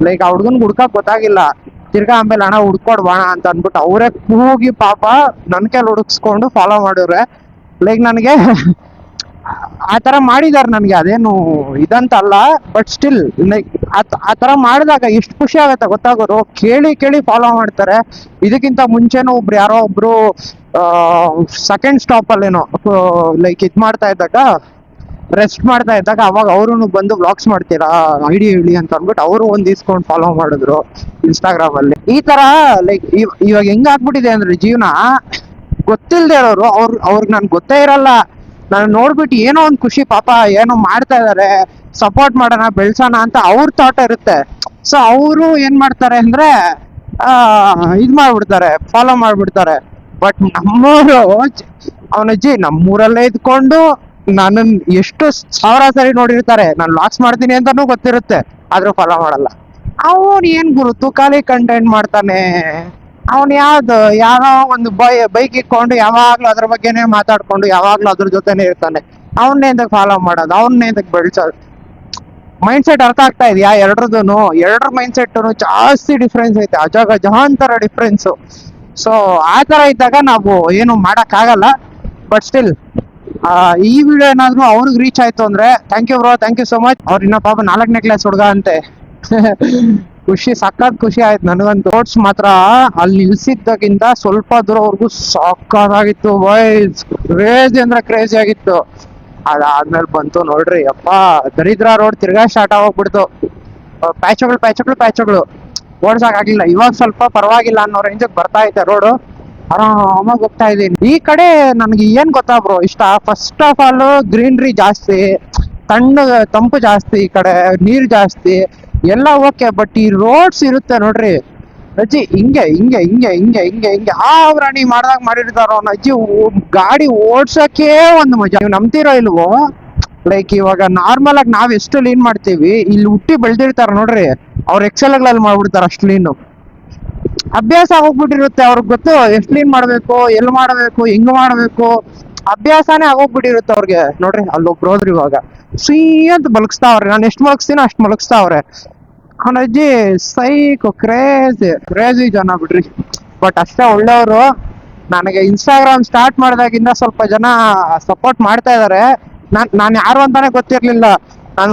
S1: ಲೈಕ್ ಆ ಹುಡ್ಗನ್ಗೆ ಹುಡ್ಕಕ್ ಗೊತ್ತಾಗಿಲ್ಲ. ತಿರ್ಗಾ ಆಮೇಲೆ ಅಣ್ಣ ಹುಡ್ಕೊಡ್ಬಾಣ ಅಂತ ಅಂದ್ಬಿಟ್ಟು ಅವರೇ ಹೋಗಿ ಪಾಪ ನನ್ ಕೈಲಿ ಹುಡುಕ್ಸ್ಕೊಂಡು ಫಾಲೋ ಮಾಡಿದ್ರೆ. ಲೈಕ್ ನನಗೆ ಆ ತರ ಮಾಡಿದಾರೆ ನನಗೆ, ಅದೇನು ಇದಂತ ಅಲ್ಲ, ಬಟ್ ಸ್ಟಿಲ್ ಲೈಕ್ ಆ ತರ ಮಾಡಿದಾಗ ಎಷ್ಟು ಖುಷಿ ಆಗತ್ತೆ ಗೊತ್ತಾಗೋರು. ಕೇಳಿ ಕೇಳಿ ಫಾಲೋ ಮಾಡ್ತಾರೆ. ಇದಕ್ಕಿಂತ ಮುಂಚೆನೂ ಯಾರೋ ಒಬ್ರು ಸೆಕೆಂಡ್ ಸ್ಟಾಪ್ ಅಲ್ಲೇನೋ ಲೈಕ್ ಮಾಡ್ತಾ ಇದ್ದಾಗ, ರೆಸ್ಟ್ ಮಾಡ್ತಾ ಇದ್ದಾಗ, ಅವಾಗ ಅವರು ಬಂದು ವ್ಲಾಗ್ಸ್ ಮಾಡ್ತೀರಾ ಐಡಿ ಹೇಳಿ ಅಂತ ಅಂದ್ಬಿಟ್ಟು ಅವರು ಒಂದ್ ಇಸ್ಕೊಂಡು ಫಾಲೋ ಮಾಡಿದ್ರು ಇನ್ಸ್ಟಾಗ್ರಾಮ್ ಅಲ್ಲಿ. ಈ ತರ ಲೈಕ್ ಇವಾಗ ಹೆಂಗ್ ಆಗ್ಬಿಟ್ಟಿದೆ ಅಂದ್ರೆ ಜೀವನ, ಗೊತ್ತಿಲ್ದೇ ಇರೋರು ಅವ್ರಿಗೆ ನನ್ಗೆ ಗೊತ್ತೇ ಇರಲ್ಲ, ನಾನು ನೋಡ್ಬಿಟ್ಟು ಏನೋ ಒಂದ್ ಖುಷಿ, ಪಾಪ ಏನೋ ಮಾಡ್ತಾ ಇದಾರೆ, ಸಪೋರ್ಟ್ ಮಾಡೋಣ ಬೆಳ್ಸೋಣ ಅಂತ ಅವ್ರ ಥಾಟ್ ಇರುತ್ತೆ. ಸೊ ಅವರು ಏನ್ ಮಾಡ್ತಾರೆ ಅಂದ್ರೆ ಇದ್ ಮಾಡ್ಬಿಡ್ತಾರೆ, ಫಾಲೋ ಮಾಡ್ಬಿಡ್ತಾರೆ. ಬಟ್ ನಮ್ಮೂರು ಅವನಜ್ಜಿ ನಮ್ಮೂರಲ್ಲೇ ಇದ್ಕೊಂಡು ನನ್ನ ಎಷ್ಟು ಸಾವಿರ ಸರಿ ನೋಡಿರ್ತಾರೆ, ನಾನು ಲಾಕ್ಸ್ ಮಾಡ್ತೀನಿ ಅಂತಾನೂ ಗೊತ್ತಿರುತ್ತೆ, ಆದ್ರೂ ಫಾಲೋ ಮಾಡಲ್ಲ. ಅವನ್ ಏನ್ ಗುರುತು ಖಾಲಿ ಕಂಟೆಂಟ್ ಮಾಡ್ತಾನೆ. ಅವನ್ ಯಾರೋ ಒಂದು ಬೈಕ್ ಇಟ್ಕೊಂಡು ಯಾವಾಗ್ಲೂ ಅದ್ರ ಬಗ್ಗೆನೇ ಮಾತಾಡ್ಕೊಂಡು ಯಾವಾಗ್ಲೂ ಅದ್ರ ಜೊತೆನೆ ಇರ್ತಾನೆ. ಅವನ್ನೇ ಎಂತಕ್ ಫಾಲೋ ಮಾಡೋದು, ಅವನ್ನೇ ಎಂತಕ್ ಬೆಳ್ಸೋದು? ಮೈಂಡ್ ಸೆಟ್ ಅರ್ಥ ಆಗ್ತಾ ಇದೆಯಾ? ಎರಡ್ರ ಮೈಂಡ್ ಸೆಟ್ ಜಾಸ್ತಿ ಡಿಫ್ರೆನ್ಸ್ ಐತೆ, ಅಜಗಜಾಂತರ ಡಿಫ್ರೆನ್ಸ್. ಸೊ ಆ ತರ ಇದ್ದಾಗ ನಾವು ಏನು ಮಾಡಕ್ ಆಗಲ್ಲ. ಬಟ್ ಸ್ಟಿಲ್ ಈ ವಿಡಿಯೋ ಏನಾದ್ರು ಅವ್ರಿಗೆ ರೀಚ್ ಆಯ್ತು ಅಂದ್ರೆ thank you bro, thank you so much. ಅವ್ರ ಇನ್ನ ಪಾಪ 4ನೇ ಕ್ಲಾಸ್ ಹುಡುಗ ಅಂತೆ. ಖುಷಿ, ಸಕ್ಕತ್ ಖುಷಿ ಆಯ್ತು ನನಗಂತೂ. ರೋಡ್ಸ್ ಮಾತ್ರ ಅಲ್ಲಿ ನಿಲ್ಸಿದ್ದಕ್ಕಿಂತ ಸ್ವಲ್ಪ ದೂರವರೆಗೂ ಸಕ್ಕತ್ತಾಗಿತ್ತು ಬಾಯ್ಸ್, ಕ್ರೇಜಿ ಅಂದ್ರೆ ಕ್ರೇಜಿ ಆಗಿತ್ತು. ಅದಾದ್ಮೇಲೆ ಬಂತು ನೋಡ್ರಿ ಅಪ್ಪ ದರಿದ್ರ ರೋಡ್ ತಿರ್ಗಾ ಸ್ಟಾರ್ಟ್ ಆಗೋಗ್ಬಿಡ್ತು. ಪ್ಯಾಚುಗಳು ಓಡ್ಸಕ್ಕಾಗ್ಲಿಲ್ಲ. ಇವಾಗ ಸ್ವಲ್ಪ ಪರವಾಗಿಲ್ಲ ಅನ್ನೋ ರೇಂಜಿಗೆ ಬರ್ತಾ ಐತೆ ರೋಡು, ಆರಾಮಾಗಿ ಹೋಗ್ತಾ ಇದೀನಿ. ಈ ಕಡೆ ನನ್ಗೆ ಏನ್ ಗೊತ್ತಾ ಬ್ರೋ ಇಷ್ಟ, ಫಸ್ಟ್ ಆಫ್ ಆಲ್ ಗ್ರೀನ್ರಿ ಜಾಸ್ತಿ, ತಂಪು ಜಾಸ್ತಿ, ಈ ಕಡೆ ನೀರ್ ಜಾಸ್ತಿ ಎಲ್ಲ ಓಕೆ. ಬಟ್ ಈ ರೋಡ್ಸ್ ಇರುತ್ತೆ ನೋಡ್ರಿ ಅಜ್ಜಿ, ಹಿಂಗೆ ರಾಣಿ ಮಾಡ್ದಾಗ ಮಾಡಿರ್ತಾರೋ ಅಜ್ಜಿ, ಗಾಡಿ ಓಡ್ಸಕ್ಕೆ ಒಂದು ಮಜಾ. ನೀವು ನಂಬ್ತಿರೋ ಇಲ್ವೋ, ಲೈಕ್ ಇವಾಗ ನಾರ್ಮಲ್ ಆಗಿ ನಾವ್ ಎಷ್ಟು ಲೀನ್ ಮಾಡ್ತೀವಿ, ಇಲ್ಲಿ ಹುಟ್ಟಿ ಬೆಳ್ದಿರ್ತಾರ ನೋಡ್ರಿ, ಅವ್ರ ಎಕ್ಸೆಲ್ಗಳಲ್ಲಿ ಮಾಡ್ಬಿಡ್ತಾರ ಅಷ್ಟು ಲೀನು. ಅಭ್ಯಾಸ ಆಗೋಗ್ಬಿಟ್ಟಿರುತ್ತೆ ಅವ್ರಿಗೆ, ಗೊತ್ತು ಎಷ್ಟು ಲೀನ್ ಮಾಡ್ಬೇಕು, ಎಲ್ಲಿ ಮಾಡ್ಬೇಕು, ಹೆಂಗ್ ಮಾಡ್ಬೇಕು, ಅಭ್ಯಾಸನೇ ಆಗೋಗ್ಬಿಟ್ಟಿರುತ್ತೆ ಅವ್ರಿಗೆ. ನೋಡ್ರಿ ಅಲ್ಲೊಬ್ರು ಹೋದ್ರಿ ಇವಾಗ ಸೀ ಅಂತ ಮಲಗಿಸ್ತಾವ್ರೆ, ನಾನು ಎಷ್ಟು ಮಲಗಿಸ್ತೀನೋ ಅಷ್ಟು ಮಲಗಿಸ್ತಾವ್ರೆ. ಅವನಜ್ಜಿ ಸೈಕ್ ಕ್ರೇಜಿ ಜನ ಬಿಡ್ರಿ. ಬಟ್ ಅಷ್ಟೇ ಒಳ್ಳೆಯವರು. ನನಗೆ ಇನ್ಸ್ಟಾಗ್ರಾಮ್ ಸ್ಟಾರ್ಟ್ ಮಾಡಿದಾಗಿಂದ ಸ್ವಲ್ಪ ಜನ ಸಪೋರ್ಟ್ ಮಾಡ್ತಾ ಇದಾರೆ. ನಾನು ಯಾರು ಅಂತಾನೆ ಗೊತ್ತಿರ್ಲಿಲ್ಲ. ನಾನು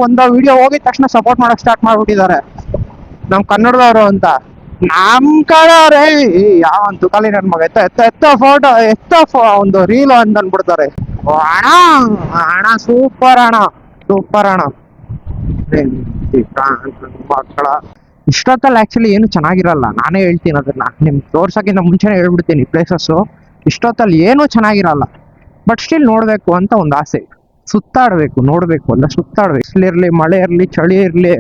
S1: ಒಂದೋ ವಿಡಿಯೋ ಹೋಗಿದ ತಕ್ಷಣ ಸಪೋರ್ಟ್ ಮಾಡಕ್ ಸ್ಟಾರ್ಟ್ ಮಾಡ್ಬಿಟ್ಟಿದ್ದಾರೆ, ನಮ್ ಕನ್ನಡದವರು ಅಂತ. ನಮ್ ಕಡೆ ಯಾವಂತು ಕಾಲಿ ನನ್ ಮಗ ಎತ್ತ ಫೋಟೋ ಒಂದು ರೀಲ್ ಅಂತ ಅಂದ್ಬಿಡ್ತಾರೆ. ಅಣ್ಣ ಸೂಪರ್ ಅಣ್ಣ. ಮಕ್ಕಳ ಇಷ್ಟೊತ್ತಲ್ಲಿ ಆಕ್ಚುಲಿ ಏನು ಚೆನ್ನಾಗಿರಲ್ಲ, ನಾನೇ ಹೇಳ್ತೀನಿ ಅದನ್ನ. ನಿಮ್ಗೆ ತೋರ್ಸಕ್ಕಿಂತ ಮುಂಚೆನೆ ಹೇಳ್ಬಿಡ್ತೀನಿ, ಪ್ಲೇಸಸ್ ಇಷ್ಟೊತ್ತಲ್ಲಿ ಏನು ಚೆನ್ನಾಗಿರಲ್ಲ. ಬಟ್ ಸ್ಟಿಲ್ ನೋಡ್ಬೇಕು ಅಂತ ಒಂದು ಆಸೆ, ಸುತ್ತಾಡ್ಬೇಕು, ನೋಡ್ಬೇಕು ಅಲ್ಲ ಸುತ್ತಾಡ್ಬೇಕು. ಬಿಸಿಲಿರ್ಲಿ, ಮಳೆ ಇರ್ಲಿ, ಚಳಿ ಇರ್ಲಿ,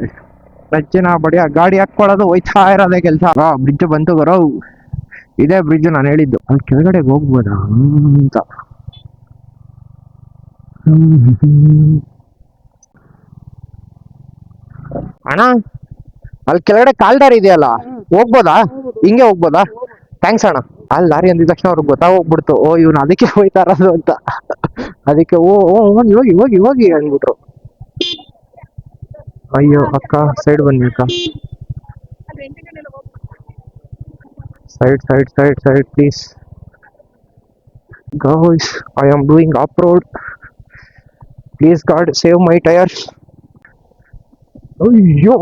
S1: ರಜ್ಜಿನ ಬಡಿಯ ಗಾಡಿ ಹಾಕೊಳ್ಳೋದು, ಹೋಯ್ತಾ ಇರೋದೇ ಕೆಲಸ. ಬ್ರಿಡ್ಜ್ ಬಂತು ಬರೋ, ಇದೇ ಬ್ರಿಡ್ಜ್ ನಾನು ಹೇಳಿದ್ದು. ಅಲ್ಲಿ ಕೆಳಗಡೆ ಹೋಗ್ಬೋದಾ ಅಂತ. ಅಣ್ಣ ಅಲ್ಲಿ ಕೆಳಗಡೆ ಕಾಲ್ದಾರಿ ಇದೆಯಲ್ಲ, ಹೋಗ್ಬೋದಾ? ಹಿಂಗೆ ಹೋಗ್ಬೋದಾ? ಥ್ಯಾಂಕ್ಸ್ ಅಣ್ಣ. ಅಲ್ಲಿ ದಾರಿ ಅಂದಿದ ತಕ್ಷಣ ಅವ್ರಿಗೆ ಗೊತ್ತಾಗೋಗ್ಬಿಡ್ತು, ಓ ಇವ್ನು ಅದಕ್ಕೆ ಹೋಯ್ತಾ ಇರೋದು ಅಂತ. ಅದಕ್ಕೆ ಹೋಗಿ ಅಂದ್ಬಿಟ್ರು. ಅಯ್ಯೋ ಅಕ್ಕ, ಸೈಡ್ ಬನ್ನಿ ಅಕ್ಕ, side please. Guys, I am doing off-road. Please God save my tires. ಅಯ್ಯೋ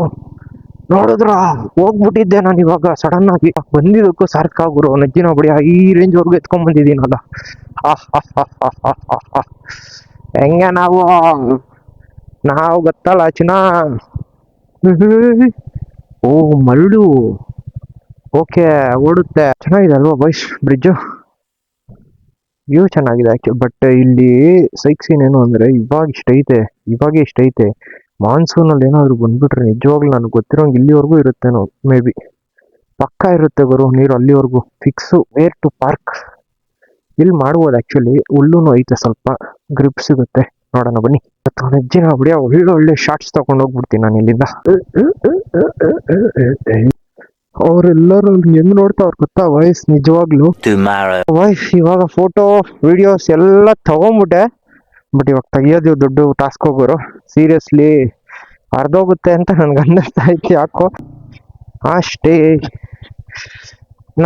S1: ನೋಡಿದ್ರ ಹೋಗ್ಬಿಟ್ಟಿದ್ದೆ ನಾನು ಇವಾಗ ಸಡನ್ ಆಗಿ ಬಂದಿದ್ದಕ್ಕೂ ಸಾರ್ಥಕ ಗುರು ನಜ್ಜಿನ ಬಡಿಯ ಈ ರೇಂಜ್ ವರ್ಗು ಎತ್ಕೊಂಡ್ ಬಂದಿದ್ದೀನಲ್ಲ. ಹೆಂಗೆ ನಾವು ಗೊತ್ತಲ್ಲ ಚಿನ್ನ. ಓ ಮರಳು. ಓಕೆ ಓಡುತ್ತೆ, ಚೆನ್ನಾಗಿದೆ ಅಲ್ವಾ ಬಾಯ್ಸ್ ಬ್ರಿಡ್ಜ್? ವ್ಯೂ ಚೆನ್ನಾಗಿದೆ ಆಕ್ಚುಲಿ. ಬಟ್ ಇಲ್ಲಿ ಸೈಕ್ ಸೀನ್ ಏನು ಅಂದ್ರೆ ಇವಾಗ ಇಷ್ಟೈತೆ. ಮಾನ್ಸೂನ್ ಅಲ್ಲಿ ಏನಾದ್ರು ಬಂದ್ಬಿಟ್ರೆ ನಿಜವಾಗ್ಲೂ ನನಗೆ ಗೊತ್ತಿರೋಂಗೆ ಇಲ್ಲಿವರೆಗೂ ಇರುತ್ತೇನೋ, ಮೇ ಬಿ ಪಕ್ಕ ಇರುತ್ತೆ ಗುರು ನೀರು ಅಲ್ಲಿವರೆಗೂ ಫಿಕ್ಸು. ವೇರ್ ಟು ಪಾರ್ಕ್ ಇಲ್ಲಿ ಮಾಡ್ಬೋದು ಆಕ್ಚುಲಿ. ಹುಲ್ಲುನು ಐತೆ, ಸ್ವಲ್ಪ ಗ್ರಿಪ್ ಸಿಗುತ್ತೆ. ನೋಡೋಣ ಬನ್ನಿ. ನೆಜ್ಜಿನ ಬಿಡಿಯ ಒಳ್ಳೆ ಶಾರ್ಟ್ಸ್ ತಗೊಂಡು ಹೋಗ್ಬಿಡ್ತೀನಿ ನಾನು ಇಲ್ಲಿಂದ. ಅವರೆಲ್ಲರೂ ಹೆಂಗ್ ನೋಡ್ತಾವ್ರ ಗೊತ್ತಾ ವಾಯ್ಸ್? ನಿಜವಾಗ್ಲು
S2: tomorrow.
S1: ವಾಯ್ಸ್ ಇವಾಗ ಫೋಟೋ ವಿಡಿಯೋಸ್ ಎಲ್ಲ ತಗೊಂಡ್ಬಿಟ್ಟೆ. ಬಟ್ ಇವಾಗ ತೆಗಿಯೋದು ದೊಡ್ಡ ಟಾಸ್ಕ್ ಹೋಗೋರು. ಸೀರಿಯಸ್ಲಿ ಅರ್ಧೋಗುತ್ತೆ ಅಂತ ನನ್ಗೆ ಅನ್ನಿಸ್ತಾ ಐತಿ ಯಾಕೋ. ಅಷ್ಟೇ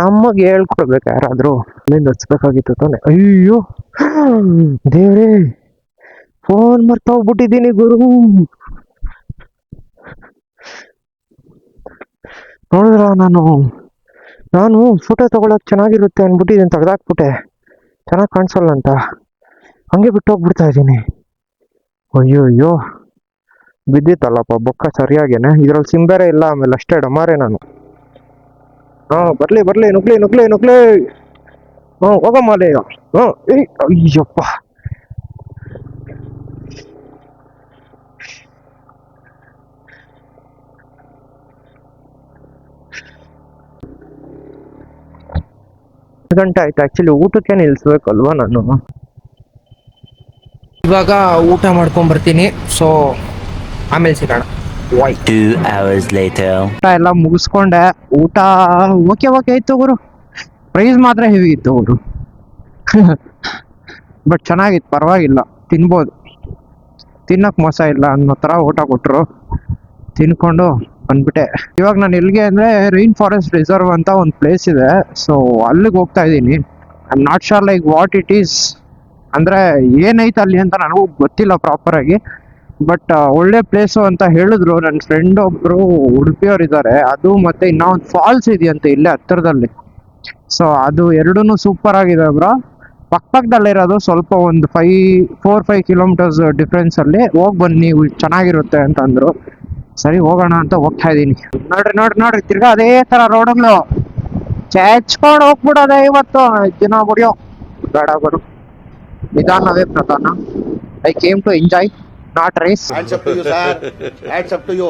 S1: ನಮಗೆ ಹೇಳ್ಕೊಡ್ಬೇಕು ಯಾರಾದ್ರೂ. ಅಲ್ಲಿಂದ ಹಚ್ಬೇಕಾಗಿತ್ತು ತಾನೆ. ಅಯ್ಯೋ ದೇವ್ರೇ, ಫೋನ್ ಮರ್ತೋಗ್ಬಿಟ್ಟಿದ್ದೀನಿ ಗುರು. ನೋಡಿದ್ರ ನಾನು ಫೋಟೋ ತಗೊಳಕ್ ಚೆನ್ನಾಗಿರುತ್ತೆ ಅನ್ಬಿಟ್ಟಿದ್ದೀನಿ, ತೆಗ್ದಾಕ್ಬಿಟ್ಟೆ. ಚೆನ್ನಾಗಿ ಕಾಣಿಸಲ್ಲ ಅಂತ ಹಂಗೆ ಬಿಟ್ಟು ಹೋಗ್ಬಿಡ್ತಾ ಇದ್ದೀನಿ. ಅಯ್ಯೋ ಬಿದ್ದಿತ್ತಲ್ಲಪ್ಪ ಬೊಕ್ಕ ಸರಿಯಾಗೇನೆ. ಇದ್ರಲ್ಲಿ ಸಿಮ್ ಬೇರೆ ಇಲ್ಲ. ಆಮೇಲೆ ಅಷ್ಟೇ ಡಮಾರೆ ನಾನು. ಬರ್ಲಿ ನುಗ್ಲಿ. ಹೋಗಮ್ಮಲೆ. ಅಯ್ಯಪ್ಪ. ಗಂಟೆ ಆಯ್ತು ಆಕ್ಚುಲಿ. ಊಟಕ್ಕೆ ನಿಲ್ಸ್ಬೇಕಲ್ವಾ ನಾನು. ಇವಾಗ ಊಟ ಮಾಡ್ಕೊಂಡ್ ಬರ್ತೀನಿ. ಸೊ ಆಮೇಲೆ ಸಿಗೋಣ.
S2: 2 hours later.
S1: ಊಟ ಎಲ್ಲ ಮುಗಿಸ್ಕೊಂಡೆ. ಊಟ ಓಕೆ ಆಯ್ತು ಗುರು. ಪ್ರೈಸ್ ಮಾತ್ರ ಹೆವಿ ಇತ್ತು ಗುರು. ಬಟ್ ಚೆನ್ನಾಗಿತ್ತು, ಪರವಾಗಿಲ್ಲ, ತಿನ್ಬೋದು. ತಿನ್ನಕ್ ಮೋಸ ಇಲ್ಲ ಅನ್ನೋ ತರ ಊಟ ಕೊಟ್ರು. ತಿನ್ಕೊಂಡು ಬಂದ್ಬಿಟ್ಟೆ. ಇವಾಗ ನಾನು ಎಲ್ಲಿಗೆ ಅಂದ್ರೆ ರೈನ್ ಫಾರೆಸ್ಟ್ ರಿಸರ್ವ್ ಅಂತ ಒಂದು ಪ್ಲೇಸ್ ಇದೆ. ಸೊ ಅಲ್ಲಿಗೆ ಹೋಗ್ತಾ ಇದ್ದೀನಿ. I am not sure like what it is, ಅಂದ್ರೆ ಏನೈತೆ ಅಲ್ಲಿ ಅಂತ ನನಗೂ ಗೊತ್ತಿಲ್ಲ ಪ್ರಾಪರ್ ಆಗಿ. ಬಟ್ ಒಳ್ಳೆ ಪ್ಲೇಸು ಅಂತ ಹೇಳಿದ್ರು. ನನ್ನ ಫ್ರೆಂಡ್ ಒಬ್ರು ಉಡುಪಿಯವ್ರು ಇದ್ದಾರೆ. ಅದು ಮತ್ತೆ ಇನ್ನೂ ಒಂದು ಫಾಲ್ಸ್ ಇದೆಯಂತೆ ಇಲ್ಲೇ ಹತ್ತಿರದಲ್ಲಿ. ಸೊ ಅದು ಎರಡೂ ಸೂಪರ್ ಆಗಿದೆ ಬ್ರೋ. ಪಕ್ಕದಲ್ಲಿರೋದು ಸ್ವಲ್ಪ ಒಂದು 4-5 ಕಿಲೋಮೀಟರ್ಸ್ ಡಿಫ್ರೆನ್ಸ್ ಅಲ್ಲಿ. ಹೋಗಿ ಬನ್ನಿ, ಚೆನ್ನಾಗಿರುತ್ತೆ ಅಂತ ಅಂದ್ರು. ಸರಿ ಹೋಗೋಣ ಅಂತ ಹೋಗ್ತಾ ಇದೀನಿ. ನೋಡ್ರಿ ತಿರ್ಗಾ ಅದೇ ತರ ರೋಡ್ಗಳು ಚಾಚ್ಕೊಂಡು ಹೋಗ್ಬಿಡೋದೆ ಇವತ್ತು. ದಿನ ಮುಡಿಯೋ ಬೇಡ ಬರು. ನಿಧಾನವೇ ಪ್ರಧಾನ. I came to enjoy, not race.
S3: Hands up to you, sir. Hands up to you.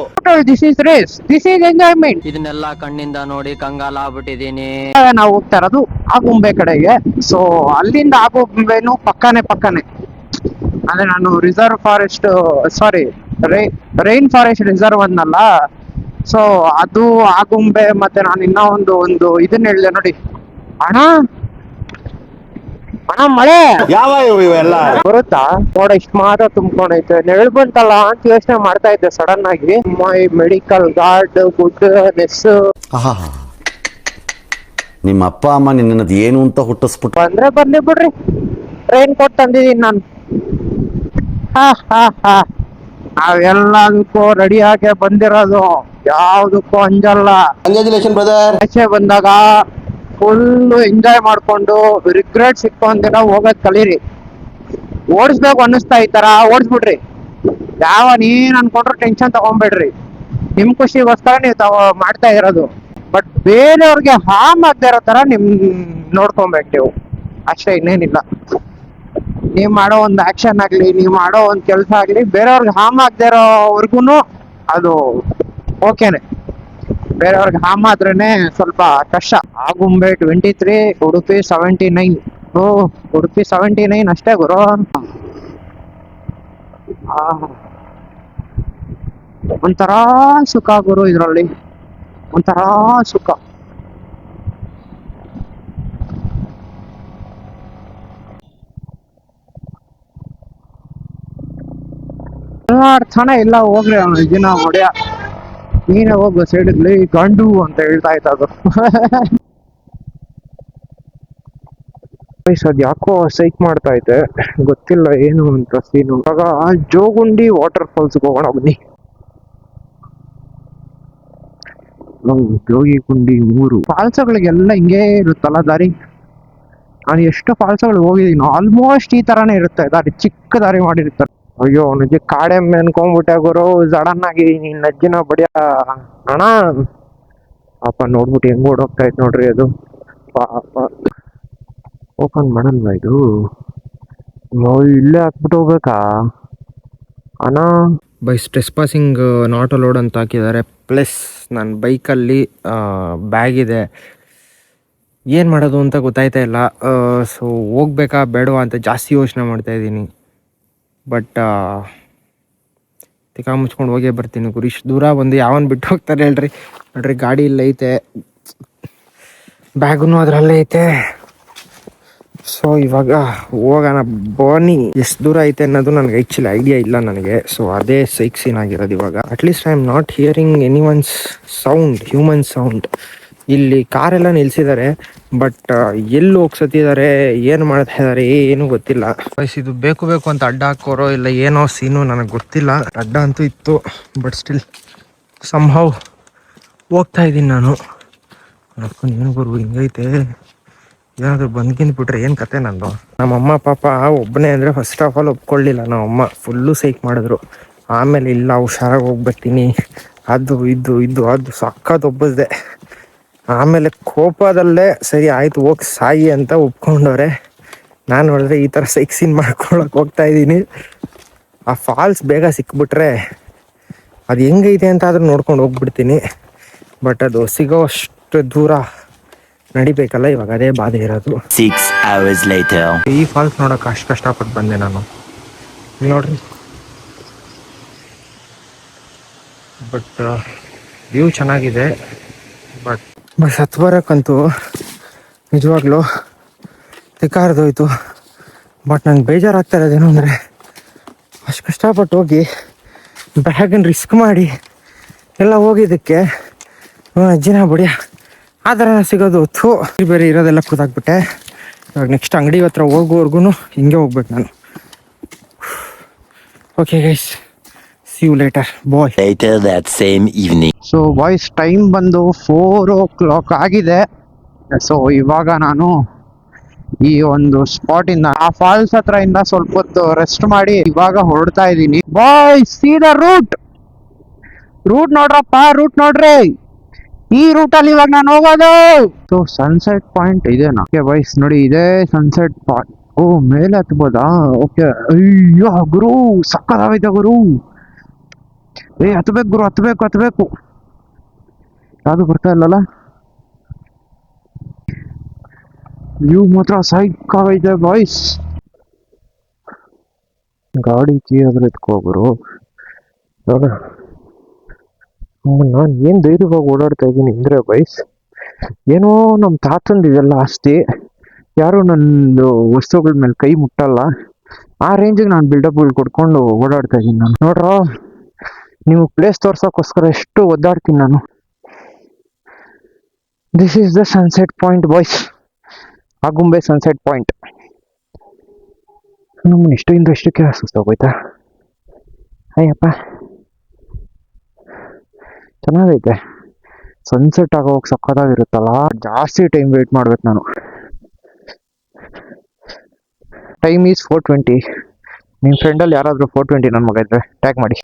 S1: This is race, this is enjoyment.
S4: ಇದನ್ನೆಲ್ಲ ಕಣ್ಣಿಂದ ನೋಡಿ ಕಂಗಾಲ ಆಗ್ಬಿಟ್ಟಿದೀನಿ.
S1: ನಾವು ಹೋಗ್ತಾ ಇರೋದು ಆಗುಂಬೆ ಕಡೆಗೆ. ಸೊ ಅಲ್ಲಿಂದ ಆಗುಂಬೆನು ಪಕ್ಕನೆ. ಅಂದ್ರೆ ನಾನು ರಿಸರ್ವ್ ಫಾರೆಸ್ಟ್, ಸಾರಿ ರೈನ್ ಫಾರೆಸ್ಟ್ ರಿಸರ್ವ್ ಅನ್ನಲ್ಲ. ಸೊ ಅದು ಆಗುಂಬೆ. ಮತ್ತೆ ನಾನು ಇನ್ನೂ ಒಂದು ಇದನ್ನ ಹೇಳಿದೆ ನೋಡಿ. ಅಣ್ಣ ಮಳೆ
S3: ಯಾವ ಇವೆಲ್ಲ
S1: ಬರುತ್ತಾ ನೋಡ. ಇಷ್ಟು ಮಾತ್ರ ತುಂಬ್ಕೊಂಡೈತೆ. ನೆರಳು ಬಂತಲ್ಲ ಅಂತ ಯೋಚನೆ ಮಾಡ್ತಾ ಇದ್ದೆ ಸಡನ್ ಆಗಿ. ಮೈ ಮೆಡಿಕಲ್ ಗಾರ್ಡ್ ಗುಡ್ ನೆಸ್.
S5: ನಿಮ್ಮ ಅಪ್ಪ ಅಮ್ಮ ನಿನ್ನದು ಏನು ಅಂತ ಹುಟ್ಟಿಸ್ಬಿಟ್ಟು
S1: ಬಂದ್ರೆ ಬರ್ಲಿ ಬಿಡ್ರಿ. ರೈನ್ ಕೋಟ್ ತಂದಿದ್ದೀನಿ ನಾನು. ನಾವೆಲ್ಲದಕ್ಕೂ ರೆಡಿ ಆಗಿ ಬಂದಿರೋದು, ಯಾವ್ದಕ್ಕೂ ಅಂಜಲ್ಲ.
S3: Congratulation brother.
S1: ಆಚೆ ಬಂದಾಗ ಫುಲ್ ಎಂಜಾಯ್ ಮಾಡ್ಕೊಂಡು ರಿಗ್ರೆಟ್ ಸಿಕ್ಕೊಂದಿರ ಹೋಗೋದ್ ಕಲೀರಿ. ಓಡಿಸ್ಬೇಕು ಅನ್ನಿಸ್ತಾ ಈ ತರ ಓಡಿಸ್ಬಿಡ್ರಿ. ನೀನ್ ಅನ್ಕೊಂಡ್ರು ಟೆನ್ಷನ್ ತಗೊಂಡ್ಬೇಡ್ರಿ. ನಿಮ್ ಖುಷಿಗೋಸ್ಕರ ನೀವು ಮಾಡ್ತಾ ಇರೋದು. ಬಟ್ ಬೇರೆಯವ್ರಿಗೆ ಹಾರ್ಮ್ ಆಗದೆ ಇರೋ ತರ ನೋಡ್ಕೊಬೇಕು ನೀವು ಅಷ್ಟೇ, ಇನ್ನೇನಿಲ್ಲ. ನೀವ್ ಮಾಡೋ ಒಂದು ಆಕ್ಷನ್ ಆಗ್ಲಿ, ನೀವ್ ಮಾಡೋ ಒಂದ್ ಕೆಲ್ಸ ಆಗ್ಲಿ ಬೇರೆಯವ್ರಿಗೆ ಹಾರ್ಮ್ ಆಗದೆ ಇರೋವರ್ಗುನು ಅದು ಓಕೆನೆ. ಬೇರೆಯವ್ರಿಗೆ ಹಾರ್ಮ್ ಆದ್ರೇನೆ ಸ್ವಲ್ಪ ಕಷ್ಟ. ಆಗುಂಬೆ 23, ಉಡುಪಿ 79. ಉಡುಪಿ 79 ಅಷ್ಟೇ ಗುರು. ಒಂಥರ ಸುಖ ಗುರು ಇದ್ರಲ್ಲಿ, ಒಂಥರ ಸುಖ. ಅರ್ಥನೇ ಇಲ್ಲ. ಹೋಗ್ರಿ ದಿನ ಹೊಡೆಯ. ನೀನೇ ಹೋಗು ಸೈಡ್ಲಿ ಗಂಡು ಅಂತ ಹೇಳ್ತಾ ಇತ್ತು. ಅದ್ ಯಾಕೋ ಸೈಕ್ ಮಾಡ್ತಾ ಐತೆ, ಗೊತ್ತಿಲ್ಲ ಏನು ಅಂತ ಸೀನು. ಇವಾಗ ಜೋಗುಂಡಿ ವಾಟರ್ ಫಾಲ್ಸ್ ಹೋಗೋಣ ಬನ್ನಿ. ಜೋಗಿ ಗುಂಡಿ ಊರು. ಫಾಲ್ಸ್ಗಳಿಗೆಲ್ಲ ಹಿಂಗೇ ಇರುತ್ತಲ್ಲ ದಾರಿ. ನಾನು ಎಷ್ಟು ಫಾಲ್ಸ್ಗಳು ಹೋಗಿದ್ದೀನಿ ಆಲ್ಮೋಸ್ಟ್ ಈ ತರಾನೇ ಇರುತ್ತೆ ದಾರಿ, ಚಿಕ್ಕ ದಾರಿ ಮಾಡಿರ್ತಾರೆ. ಅಯ್ಯೋ ನಿಜ ಕಾಡೆಮ್ಮೆ ಅನ್ಕೊಂಡ್ಬಿಟ್ಟೆ ಗುರು, ಸಡನ್ ಆಗಿ ನೀನ್ ನಜ್ಜಿನ ಬಡಿಯ ಅಣ್ಣ ಪಾಪ ನೋಡ್ಬಿಟ್ಟು ಹೆಂಗ್ ಓಡೋಗ್ತಾ ಇತ್ತು ನೋಡ್ರಿ ಅದು. ಪಾಪ ಓಪನ್ ಮಾಡಲ್ವಾ ಇದು? ಇಲ್ಲೇ ಹಾಕ್ಬಿಟ್ಟು ಹೋಗ್ಬೇಕಾ ಅಣ್ಣ? By stress passing not allowed ಅಂತ ಹಾಕಿದ್ದಾರೆ. ಪ್ಲಸ್ ನನ್ನ ಬೈಕಲ್ಲಿ ಬ್ಯಾಗ್ ಇದೆ, ಏನು ಮಾಡೋದು ಅಂತ ಗೊತ್ತಾಯ್ತಾ ಇಲ್ಲ. ಸೊ ಹೋಗ್ಬೇಕಾ ಬೇಡವಾ ಅಂತ ಜಾಸ್ತಿ ಯೋಚನೆ ಮಾಡ್ತಾ ಇದ್ದೀನಿ. ಬಟ್ ತಿಕ್ಕ ಮುಚ್ಕೊಂಡು ಹೋಗೇ ಬರ್ತೀನಿ ಗುರು. ಇಷ್ಟು ದೂರ ಬಂದು ಯಾವನ್ ಬಿಟ್ಟು ಹೋಗ್ತಾರೆ ಹೇಳ್ರಿ? ನೋಡ್ರಿ ಗಾಡಿ ಇಲ್ಲ ಐತೆ, ಬ್ಯಾಗೂ ಅದರಲ್ಲೇ ಐತೆ. ಸೊ ಇವಾಗ ಹೋಗೋಣ ಬನ್ನಿ. ಎಷ್ಟು ದೂರ ಐತೆ ಅನ್ನೋದು ನನಗೆ ಆ್ಯಕ್ಚುಲಿ ಐಡಿಯಾ ಇಲ್ಲ ನನಗೆ. ಸೊ ಅದೇ ಸೈಕ್ ಸೀನ್ ಆಗಿರೋದು ಇವಾಗ. At least I am not hearing any once sound, human sound. ಇಲ್ಲಿ ಕಾರೆಲ್ಲ ನಿಲ್ಸಿದ್ದಾರೆ, ಬಟ್ ಎಲ್ಲಿ ಹೋಗ್ಸತ್ತಿದ್ದಾರೆ, ಏನು ಮಾಡ್ತಾ ಇದ್ದಾರೆ ಏನೂ ಗೊತ್ತಿಲ್ಲ. ಇದು ಬೇಕು ಬೇಕು ಅಂತ ಅಡ್ಡ ಹಾಕೋರೋ ಇಲ್ಲ ಏನೋ ಸೀನು ನನಗೆ ಗೊತ್ತಿಲ್ಲ. ಅಡ್ಡ ಅಂತೂ ಇತ್ತು, ಬಟ್ ಸ್ಟಿಲ್ ಸಂಭವ್ ಹೋಗ್ತಾ ಇದ್ದೀನಿ ನಾನು. ಏನು ಗುರು ಹಿಂಗೈತೆ, ಏನಾದರೂ ಬಂದ್ಕಿಂದ್ಬಿಟ್ರೆ ಏನು ಕತೆ ನಂದು. ನಮ್ಮಮ್ಮ ಪಾಪ ಒಬ್ಬನೇ ಅಂದರೆ ಫಸ್ಟ್ ಆಫ್ ಆಲ್ ಒಪ್ಕೊಳ್ಳಿಲ್ಲ. ನಮ್ಮಮ್ಮ ಫುಲ್ಲು ಸೈಕ್ ಮಾಡಿದ್ರು. ಆಮೇಲೆ ಇಲ್ಲ ಹುಷಾರಾಗಿ ಹೋಗ್ಬರ್ತೀನಿ, ಅದು ಅದು ಸಕ್ಕತ್ ಒಪ್ಪಿಸ್ದೆ. ಆಮೇಲೆ ಕೋಪದಲ್ಲೇ ಸರಿ ಆಯಿತು ಹೋಗಿ ಸಾಯಿ ಅಂತ ಒಪ್ಕೊಂಡವ್ರೆ. ನಾನು ನೋಡಿದ್ರೆ ಈ ಥರ ಸೈಕ್ ಸೀನ್ ಮಾಡ್ಕೊಳಕ್ಕೆ ಹೋಗ್ತಾ ಇದ್ದೀನಿ. ಆ ಫಾಲ್ಸ್ ಬೇಗ ಸಿಕ್ಬಿಟ್ರೆ ಅದು ಹೆಂಗೈತೆ ಅಂತ ಆದ್ರೂ ನೋಡ್ಕೊಂಡು ಹೋಗ್ಬಿಡ್ತೀನಿ. ಬಟ್ ಅದು ಸಿಗೋ ಅಷ್ಟು ದೂರ ನಡಿಬೇಕಲ್ಲ, ಇವಾಗ ಅದೇ ಬಾಧೆ ಇರೋದು.
S2: 6 hours later.
S1: ಈ ಫಾಲ್ಸ್ ನೋಡೋಕೆ ಅಷ್ಟು ಕಷ್ಟಪಟ್ಟು ಬಂದೆ ನಾನು, ನೋಡ್ರಿ. ಬಟ್ ವ್ಯೂ ಚೆನ್ನಾಗಿದೆ. ಬಟ್ ಹತ್ತು ಬರೋಕ್ಕಂತೂ ನಿಜವಾಗ್ಲೂ ತಿಕ್ಕಾರ್ದೋಯ್ತು. ಬಟ್ ನಂಗೆ ಬೇಜಾರಾಗ್ತಾ ಇರೋದೇನು ಅಂದರೆ, ಅಷ್ಟು ಕಷ್ಟಪಟ್ಟು ಹೋಗಿ ಬ್ಯಾಗನ್ನು ರಿಸ್ಕ್ ಮಾಡಿ ಎಲ್ಲ ಹೋಗಿದ್ದಕ್ಕೆ ಅಜ್ಜಿನ ಬಡಿಯ ಆ ಥರ ಸಿಗೋದು. ಥೂ, ಬೇರೆ ಇರೋದೆಲ್ಲ ಕೂದಾಕ್ಬಿಟ್ಟೆ. ಇವಾಗ ನೆಕ್ಸ್ಟ್ ಅಂಗಡಿ ಹತ್ರ ಹೋಗೋವರೆಗೂ ಹಿಂಗೆ ಹೋಗ್ಬೇಕು ನಾನು. Okay guys, see you later, boy.
S2: Later that same evening.
S1: So boys, time ಬಂದು 4 o'clock ಆಗಿದೆ. ಸೊ ಇವಾಗ ನಾನು ಈ ಒಂದು ಸ್ಪಾಟಿಂದ ಆ ಫಾಲ್ಸ್ ಹತ್ರ ಇಂದ ಸ್ವಲ್ಪ ಹೊತ್ತು ರೆಸ್ಟ್ ಮಾಡಿ ಇವಾಗ ಹೊರಡ್ತಾ ಇದ್ದೀನಿ. ಬಾಯ್ಸ್, ಸೀದಾ ರೂಟ್ ನೋಡ್ರಪ್ಪ, ರೂಟ್ ನೋಡ್ರಿ. ಈ ರೂಟ್ ಅಲ್ಲಿ ಇವಾಗ ನಾನು ಹೋಗೋದು. ಸೊ ಸನ್ಸೆಟ್ ಪಾಯಿಂಟ್ ಇದೇನಾ? ಓಕೆ ಬಾಯ್ಸ್, ನೋಡಿ ಇದೇ ಸನ್ಸೆಟ್ ಪಾಯಿಂಟ್. ಓ, ಮೇಲೆ ಹತ್ಬೋದಾ? ಓಕೆ. ಅಯ್ಯೋ ಗುರು, ಸಕ್ಕತ್ತಾಗೈತೆ ಗುರು. ಹತ್ಬೇಕು ಗುರು, ಹತ್ಬೇಕು. ಯಾವುದು ಬರ್ತಾ ಇಲ್ಲಲ್ಲ. ವ್ಯೂ ಮಾತ್ರ ಸೈಕಾಗೈತೆ ಬಾಯ್ಸ್. ಗಾಡಿ ಕೀ ಆದ್ರೆ ಎತ್ಕೋಗುರು. ನಾನು ಏನು ಧೈರ್ಯವಾಗಿ ಓಡಾಡ್ತಾ ಇದ್ದೀನಿ ಅಂದರೆ ಬಾಯ್ಸ್, ಏನೋ ನಮ್ಮ ತಾತಂದು ಇದೆಲ್ಲ ಆಸ್ತಿ, ಯಾರು ನಂದು ವಸ್ತುಗಳ ಮೇಲೆ ಕೈ ಮುಟ್ಟಲ್ಲ. ಆ ರೇಂಜಿಗೆ ನಾನು ಬಿಲ್ಡಪ್ಗಳು ಕೊಡ್ಕೊಂಡು ಓಡಾಡ್ತಾ ಇದ್ದೀನಿ ನಾನು. ನೋಡ್ರೋ, ನೀವು ಪ್ಲೇಸ್ ತೋರ್ಸೋಕ್ಕೋಸ್ಕರ ಎಷ್ಟು ಒದ್ದಾಡ್ತೀನಿ ನಾನು. This is the sunset point boys, Agumbe sunset point. ನಮ್ಮನ್ನು ಇಷ್ಟಕ್ಕೆ ಸುಸ್ತಾಗೋಯ್ತಾ? ಅಯ್ಯಪ್ಪ, ಚೆನ್ನಾಗೈತೆ. ಸನ್ಸೆಟ್ ಆಗೋವಾಗ ಸಕ್ಕತ್ತಾಗಿರುತ್ತಲ್ಲ. ಜಾಸ್ತಿ ಟೈಮ್ ವೇಟ್ ಮಾಡ್ಬೇಕು ನಾನು. Time is 4:20. ನಿಮ್ಮ ಫ್ರೆಂಡಲ್ಲಿ ಯಾರಾದರೂ 4:20 ನನ್ನ ಮಗ ಇದ್ರೆ ಟ್ಯಾಗ್ ಮಾಡಿ.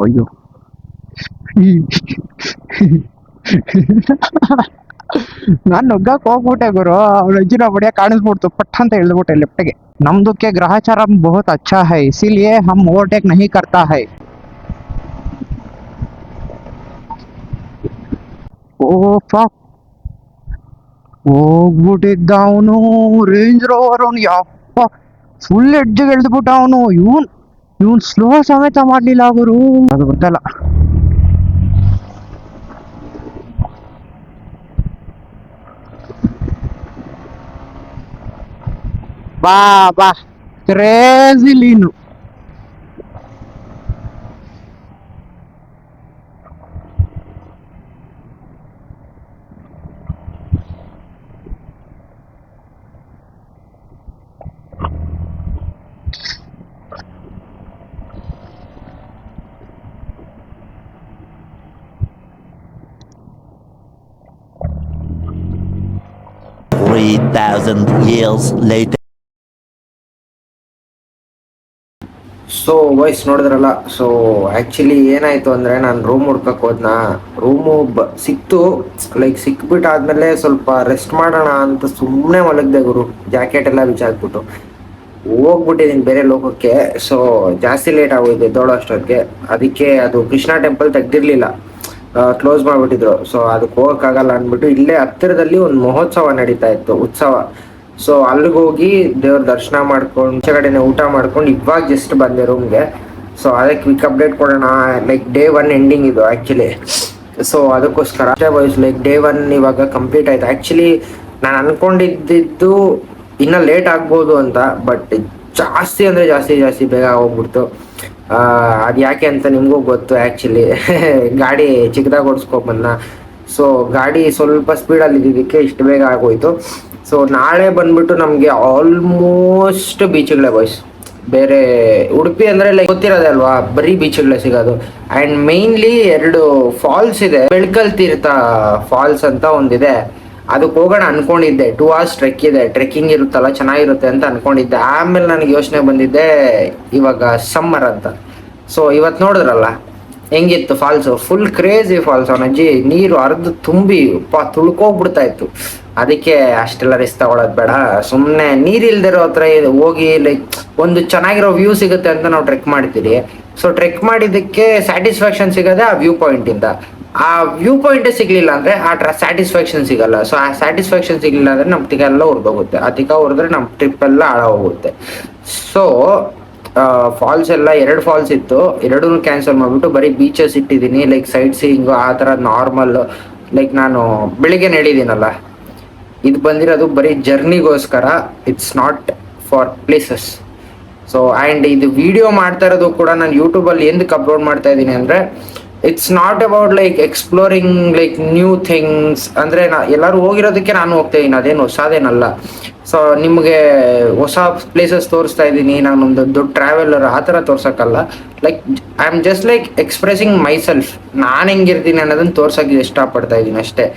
S1: ಅಯ್ಯೋ, ನಾನು ನುಗ್ಗಕ್ಕೆ ಹೋಗ್ಬಿಟ್ಟೆ ಗುರು. ಅವ್ರ ಅಜ್ಜಿನ ಬಡಿಯ ಕಾಣಿಸ್ಬಿಡ್ತು, ಪಟ್ಟ ಅಂತ ಹೇಳ್ಬಿಟ್ಟೆ ಲೆಫ್ಟ್ಗೆ. ನಮ್ದಕ್ಕೆ ಗ್ರಹಚಾರ ಬಹುತ್ ಅಚ್ಚಾ ಹೈ, ಇಸಿಲಿಯೇ ಹಮ್ ಓವರ್ಟೇಕ್ ನಹೀ ಕರ್ತಾ ಹೈ. ಓ ಫಕ್, ಹೋಗ್ಬಿಟ್ಟಿದ್ದ ಅವನು ರೇಂಜ್ ರೋವರ್. ಅವನು ಯಪ್ಪ ಫುಲ್ ಎಡ್ಜಿಗೆ ಎಳ್ದ್ಬಿಟ್ಟ ಅವನು. ಇವನ್ ಸ್ಲೋ ಸಮೇತ ಮಾಡ್ಲಿಲ್ಲ ಗುರು. ಅದು ಗೊತ್ತಲ್ಲ. ಬಾ ಕ್ರೇಜಿ ಲೀನು.
S2: 3,000 years later.
S1: ಸೊ ವಾಯ್ಸ್ ನೋಡಿದ್ರಲ್ಲ. ಸೊ ಆ್ಯಕ್ಚುಲಿ ಏನಾಯಿತು ಅಂದರೆ ನಾನು ರೂಮ್ ಹುಡ್ಕಕ್ಕೆ ಹೋದ್ನ. ರೂಮು ಸಿಕ್ತು. ಲೈಕ್ ಸಿಕ್ಬಿಟ್ಟಾದ್ಮೇಲೆ ಸ್ವಲ್ಪ ರೆಸ್ಟ್ ಮಾಡೋಣ ಅಂತ ಸುಮ್ಮನೆ ಮಲಗಿದೆ ಗುರು. ಜಾಕೆಟ್ ಎಲ್ಲ ಬಿಚ್ಚಾಕ್ಬಿಟ್ಟು ಹೋಗ್ಬಿಟ್ಟಿದ್ದೀನಿ ಬೇರೆ ಲೋಕಕ್ಕೆ. ಸೊ ಜಾಸ್ತಿ ಲೇಟ್ ಆಗೋಗಿದೆ ಎದ್ದೋಳೋ ಅಷ್ಟೊತ್ತಿಗೆ. ಅದಕ್ಕೆ ಅದು ಕೃಷ್ಣ ಟೆಂಪಲ್ ತೆಗ್ದಿರ್ಲಿಲ್ಲ, ಕ್ಲೋಸ್ ಮಾಡಿಬಿಟ್ಟಿದ್ರು. ಸೊ ಅದಕ್ಕೆ ಹೋಗೋಕ್ಕಾಗಲ್ಲ ಅಂದ್ಬಿಟ್ಟು ಇಲ್ಲೇ ಹತ್ತಿರದಲ್ಲಿ ಒಂದು ಮಹೋತ್ಸವ ನಡೀತಾ ಇತ್ತು, ಉತ್ಸವ. ಸೊ ಅಲ್ಲಿಗೆ ಹೋಗಿ ದೇವ್ರ ದರ್ಶನ ಮಾಡ್ಕೊಂಡು ಕಡೆನೆ ಊಟ ಮಾಡ್ಕೊಂಡು ಇವಾಗ ಜಸ್ಟ್ ಬಂದೆ ರೂಮ್ಗೆ. ಸೊ ಅದಕ್ಕೆ ಕ್ವಿಕ್ ಅಪ್ಡೇಟ್ ಕೊಡೋಣ. ಲೈಕ್ ಡೇ 1 ಎಂಡಿಂಗ್ ಇದು ಆ್ಯಕ್ಚುಲಿ. ಸೊ ಅದಕ್ಕೋಸ್ಕರ ಬಾಯ್ಸ್ ಲೈಕ್ ಡೇ 1 ಇವಾಗ ಕಂಪ್ಲೀಟ್ ಆಯ್ತು. ಆ್ಯಕ್ಚುಲಿ ನಾನು ಅನ್ಕೊಂಡಿದ್ದು ಇನ್ನೂ ಲೇಟ್ ಆಗ್ಬೋದು ಅಂತ, ಬಟ್ ಜಾಸ್ತಿ ಅಂದರೆ ಜಾಸ್ತಿ ಬೇಗ ಹೋಗ್ಬಿಡ್ತು. ಅದು ಯಾಕೆ ಅಂತ ನಿಮಗೂ ಗೊತ್ತು ಆ್ಯಕ್ಚುಲಿ. ಗಾಡಿ ಚಿಕ್ಕದಾಗಿ ಓಡಿಸ್ಕೊಬಂದ. ಸೊ ಗಾಡಿ ಸ್ವಲ್ಪ ಸ್ಪೀಡಲ್ಲಿ ಇದ್ದಿದ್ದಕ್ಕೆ ಇಷ್ಟು ಬೇಗ ಆಗೋಯ್ತು. ಸೊ ನಾಳೆ ಬಂದ್ಬಿಟ್ಟು ನಮಗೆ ಆಲ್ಮೋಸ್ಟ್ ಬೀಚ್ಗಳೇ ಬಾಯ್ಸ್. ಬೇರೆ ಉಡುಪಿ ಅಂದರೆ ಲೈಕ್ ಗೊತ್ತಿರೋದೆ ಅಲ್ವಾ, ಬರೀ ಬೀಚ್ಗಳೇ ಸಿಗೋದು. ಆ್ಯಂಡ್ ಮೇಯ್ನ್ಲಿ 2 ಫಾಲ್ಸ್ ಇದೆ. ಬೆಳ್ಕಲ್ ತೀರ್ಥ ಫಾಲ್ಸ್ ಅಂತ ಒಂದಿದೆ, ಅದಕ್ಕೆ ಹೋಗೋಣ ಅನ್ಕೊಂಡಿದ್ದೆ. 2 hours ಟ್ರೆಕ್ಕಿಂಗ್ ಇರುತ್ತಲ್ಲ, ಚೆನ್ನಾಗಿರುತ್ತೆ ಅಂತ ಅನ್ಕೊಂಡಿದ್ದೆ. ಆಮೇಲೆ ನನಗೆ ಯೋಚನೆ ಬಂದಿದ್ದೆ ಇವಾಗ ಸಮ್ಮರ್ ಅಂತ. ಸೊ ಇವತ್ತು ನೋಡಿದ್ರಲ್ಲ ಹೆಂಗಿತ್ತು ಫಾಲ್ಸು, ಫುಲ್ ಕ್ರೇಜಿ ಫಾಲ್ಸ್. ಅವನಜ್ಜಿ ನೀರು ಅರ್ದು ತುಂಬಿ ತುಳ್ಕೋಗ್ಬಿಡ್ತಾ ಇತ್ತು. ಅದಕ್ಕೆ ಅಷ್ಟೆಲ್ಲ ರಿಸ್ಕ್ ತಗೊಳ್ಳೋದು ಬೇಡ, ಸುಮ್ಮನೆ ನೀರಿಲ್ದಿರೋ ಹತ್ರ ಹೋಗಿ ಲೈಕ್ ಒಂದು ಚೆನ್ನಾಗಿರೋ ವ್ಯೂ ಸಿಗುತ್ತೆ ಅಂತ ನಾವು ಟ್ರೆಕ್ ಮಾಡ್ತೀವಿ. ಸೊ ಟ್ರೆಕ್ ಮಾಡಿದ್ದಕ್ಕೆ ಸ್ಯಾಟಿಸ್ಫ್ಯಾಕ್ಷನ್ ಸಿಗೋದೆ ಆ ವ್ಯೂ ಪಾಯಿಂಟಿಂದ. ಆ ವ್ಯೂ ಪಾಯಿಂಟೇ ಸಿಗಲಿಲ್ಲ ಅಂದರೆ ಆ ಸ್ಯಾಟಿಸ್ಫ್ಯಾಕ್ಷನ್ ಸಿಗಲ್ಲ. ಸೊ ಆ ಸ್ಯಾಟಿಸ್ಫ್ಯಾಕ್ಷನ್ ಸಿಗಲಿಲ್ಲ ಅಂದರೆ ನಮ್ಮ ತಿಕ್ಕ ಎಲ್ಲ ಉರಿದೋಗುತ್ತೆ. ಆ ತಿಕ್ಕ ಉರಿದ್ರೆ ನಮ್ಮ ಟ್ರಿಪ್ ಎಲ್ಲ ಹಾಳಾಗೋಗುತ್ತೆ. ಸೊ ಫಾಲ್ಸ್ ಎಲ್ಲ 2 ಫಾಲ್ಸ್ ಇತ್ತು, 2 ಕ್ಯಾನ್ಸಲ್ ಮಾಡಿಬಿಟ್ಟು ಬರೀ ಬೀಚಸ್ ಇಟ್ಟಿದ್ದೀನಿ. ಲೈಕ್ ಸೈಟ್ ಸೀಯಿಂಗು ಆ ಥರ ನಾರ್ಮಲ್. ಲೈಕ್ ನಾನು ಬೆಳಿಗ್ಗೆ ಹೇಳಿದ್ದೀನಲ್ಲ, ಇದು ಬಂದಿರೋದು ಬರೀ ಜರ್ನಿಗೋಸ್ಕರ, it's not for places. So and ಇದು ವಿಡಿಯೋ ಮಾಡ್ತಾ ಇರೋದು ಕೂಡ ನಾನು ಯೂಟ್ಯೂಬಲ್ಲಿ ಎಂದಕ್ಕೆ ಅಪ್ಲೋಡ್ ಮಾಡ್ತಾ ಇದ್ದೀನಿ ಅಂದರೆ it's not about like exploring like new things. ಅಂದರೆ ಎಲ್ಲರೂ ಹೋಗಿರೋದಕ್ಕೆ ನಾನು ಹೋಗ್ತಾ ಇದ್ದೀನಿ, ಅದೇನು ಹೊಸದೇನಲ್ಲ. ಸೊ ನಿಮಗೆ ಹೊಸ ಪ್ಲೇಸಸ್ ತೋರಿಸ್ತಾ ಇದ್ದೀನಿ, ನಾನೊಂದು ದೊಡ್ಡ ಟ್ರಾವೆಲರ್ ಆ ಥರ ತೋರ್ಸೋಕ್ಕಲ್ಲ. Like I am just like expressing myself. ನಾನು ಹೆಂಗಿರ್ತೀನಿ ಅನ್ನೋದನ್ನು ತೋರ್ಸೋಕ್ಕೆ ಇಷ್ಟಪಡ್ತಾ ಇದ್ದೀನಿ ಅಷ್ಟೇ.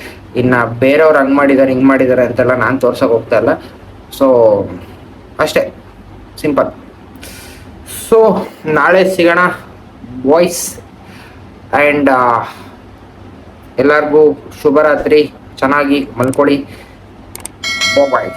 S1: ಇನ್ನು ಬೇರೆಯವ್ರು ಹಂಗೆ ಮಾಡಿದ್ದಾರೆ ಹಿಂಗೆ ಮಾಡಿದ್ದಾರೆ ಅಂತೆಲ್ಲ ನಾನು ತೋರ್ಸೋಕೆ ಹೋಗ್ತಾ ಇಲ್ಲ. ಸೊ ಅಷ್ಟೇ, ಸಿಂಪಲ್. ಸೊ ನಾಳೆ ಸಿಗೋಣ ಬಾಯ್ಸ್. ಆ್ಯಂಡ್ ಎಲ್ಲರಿಗೂ ಶುಭರಾತ್ರಿ, ಚೆನ್ನಾಗಿ ಮಲ್ಕೊಳ್ಳಿ. ಬಾಯ್.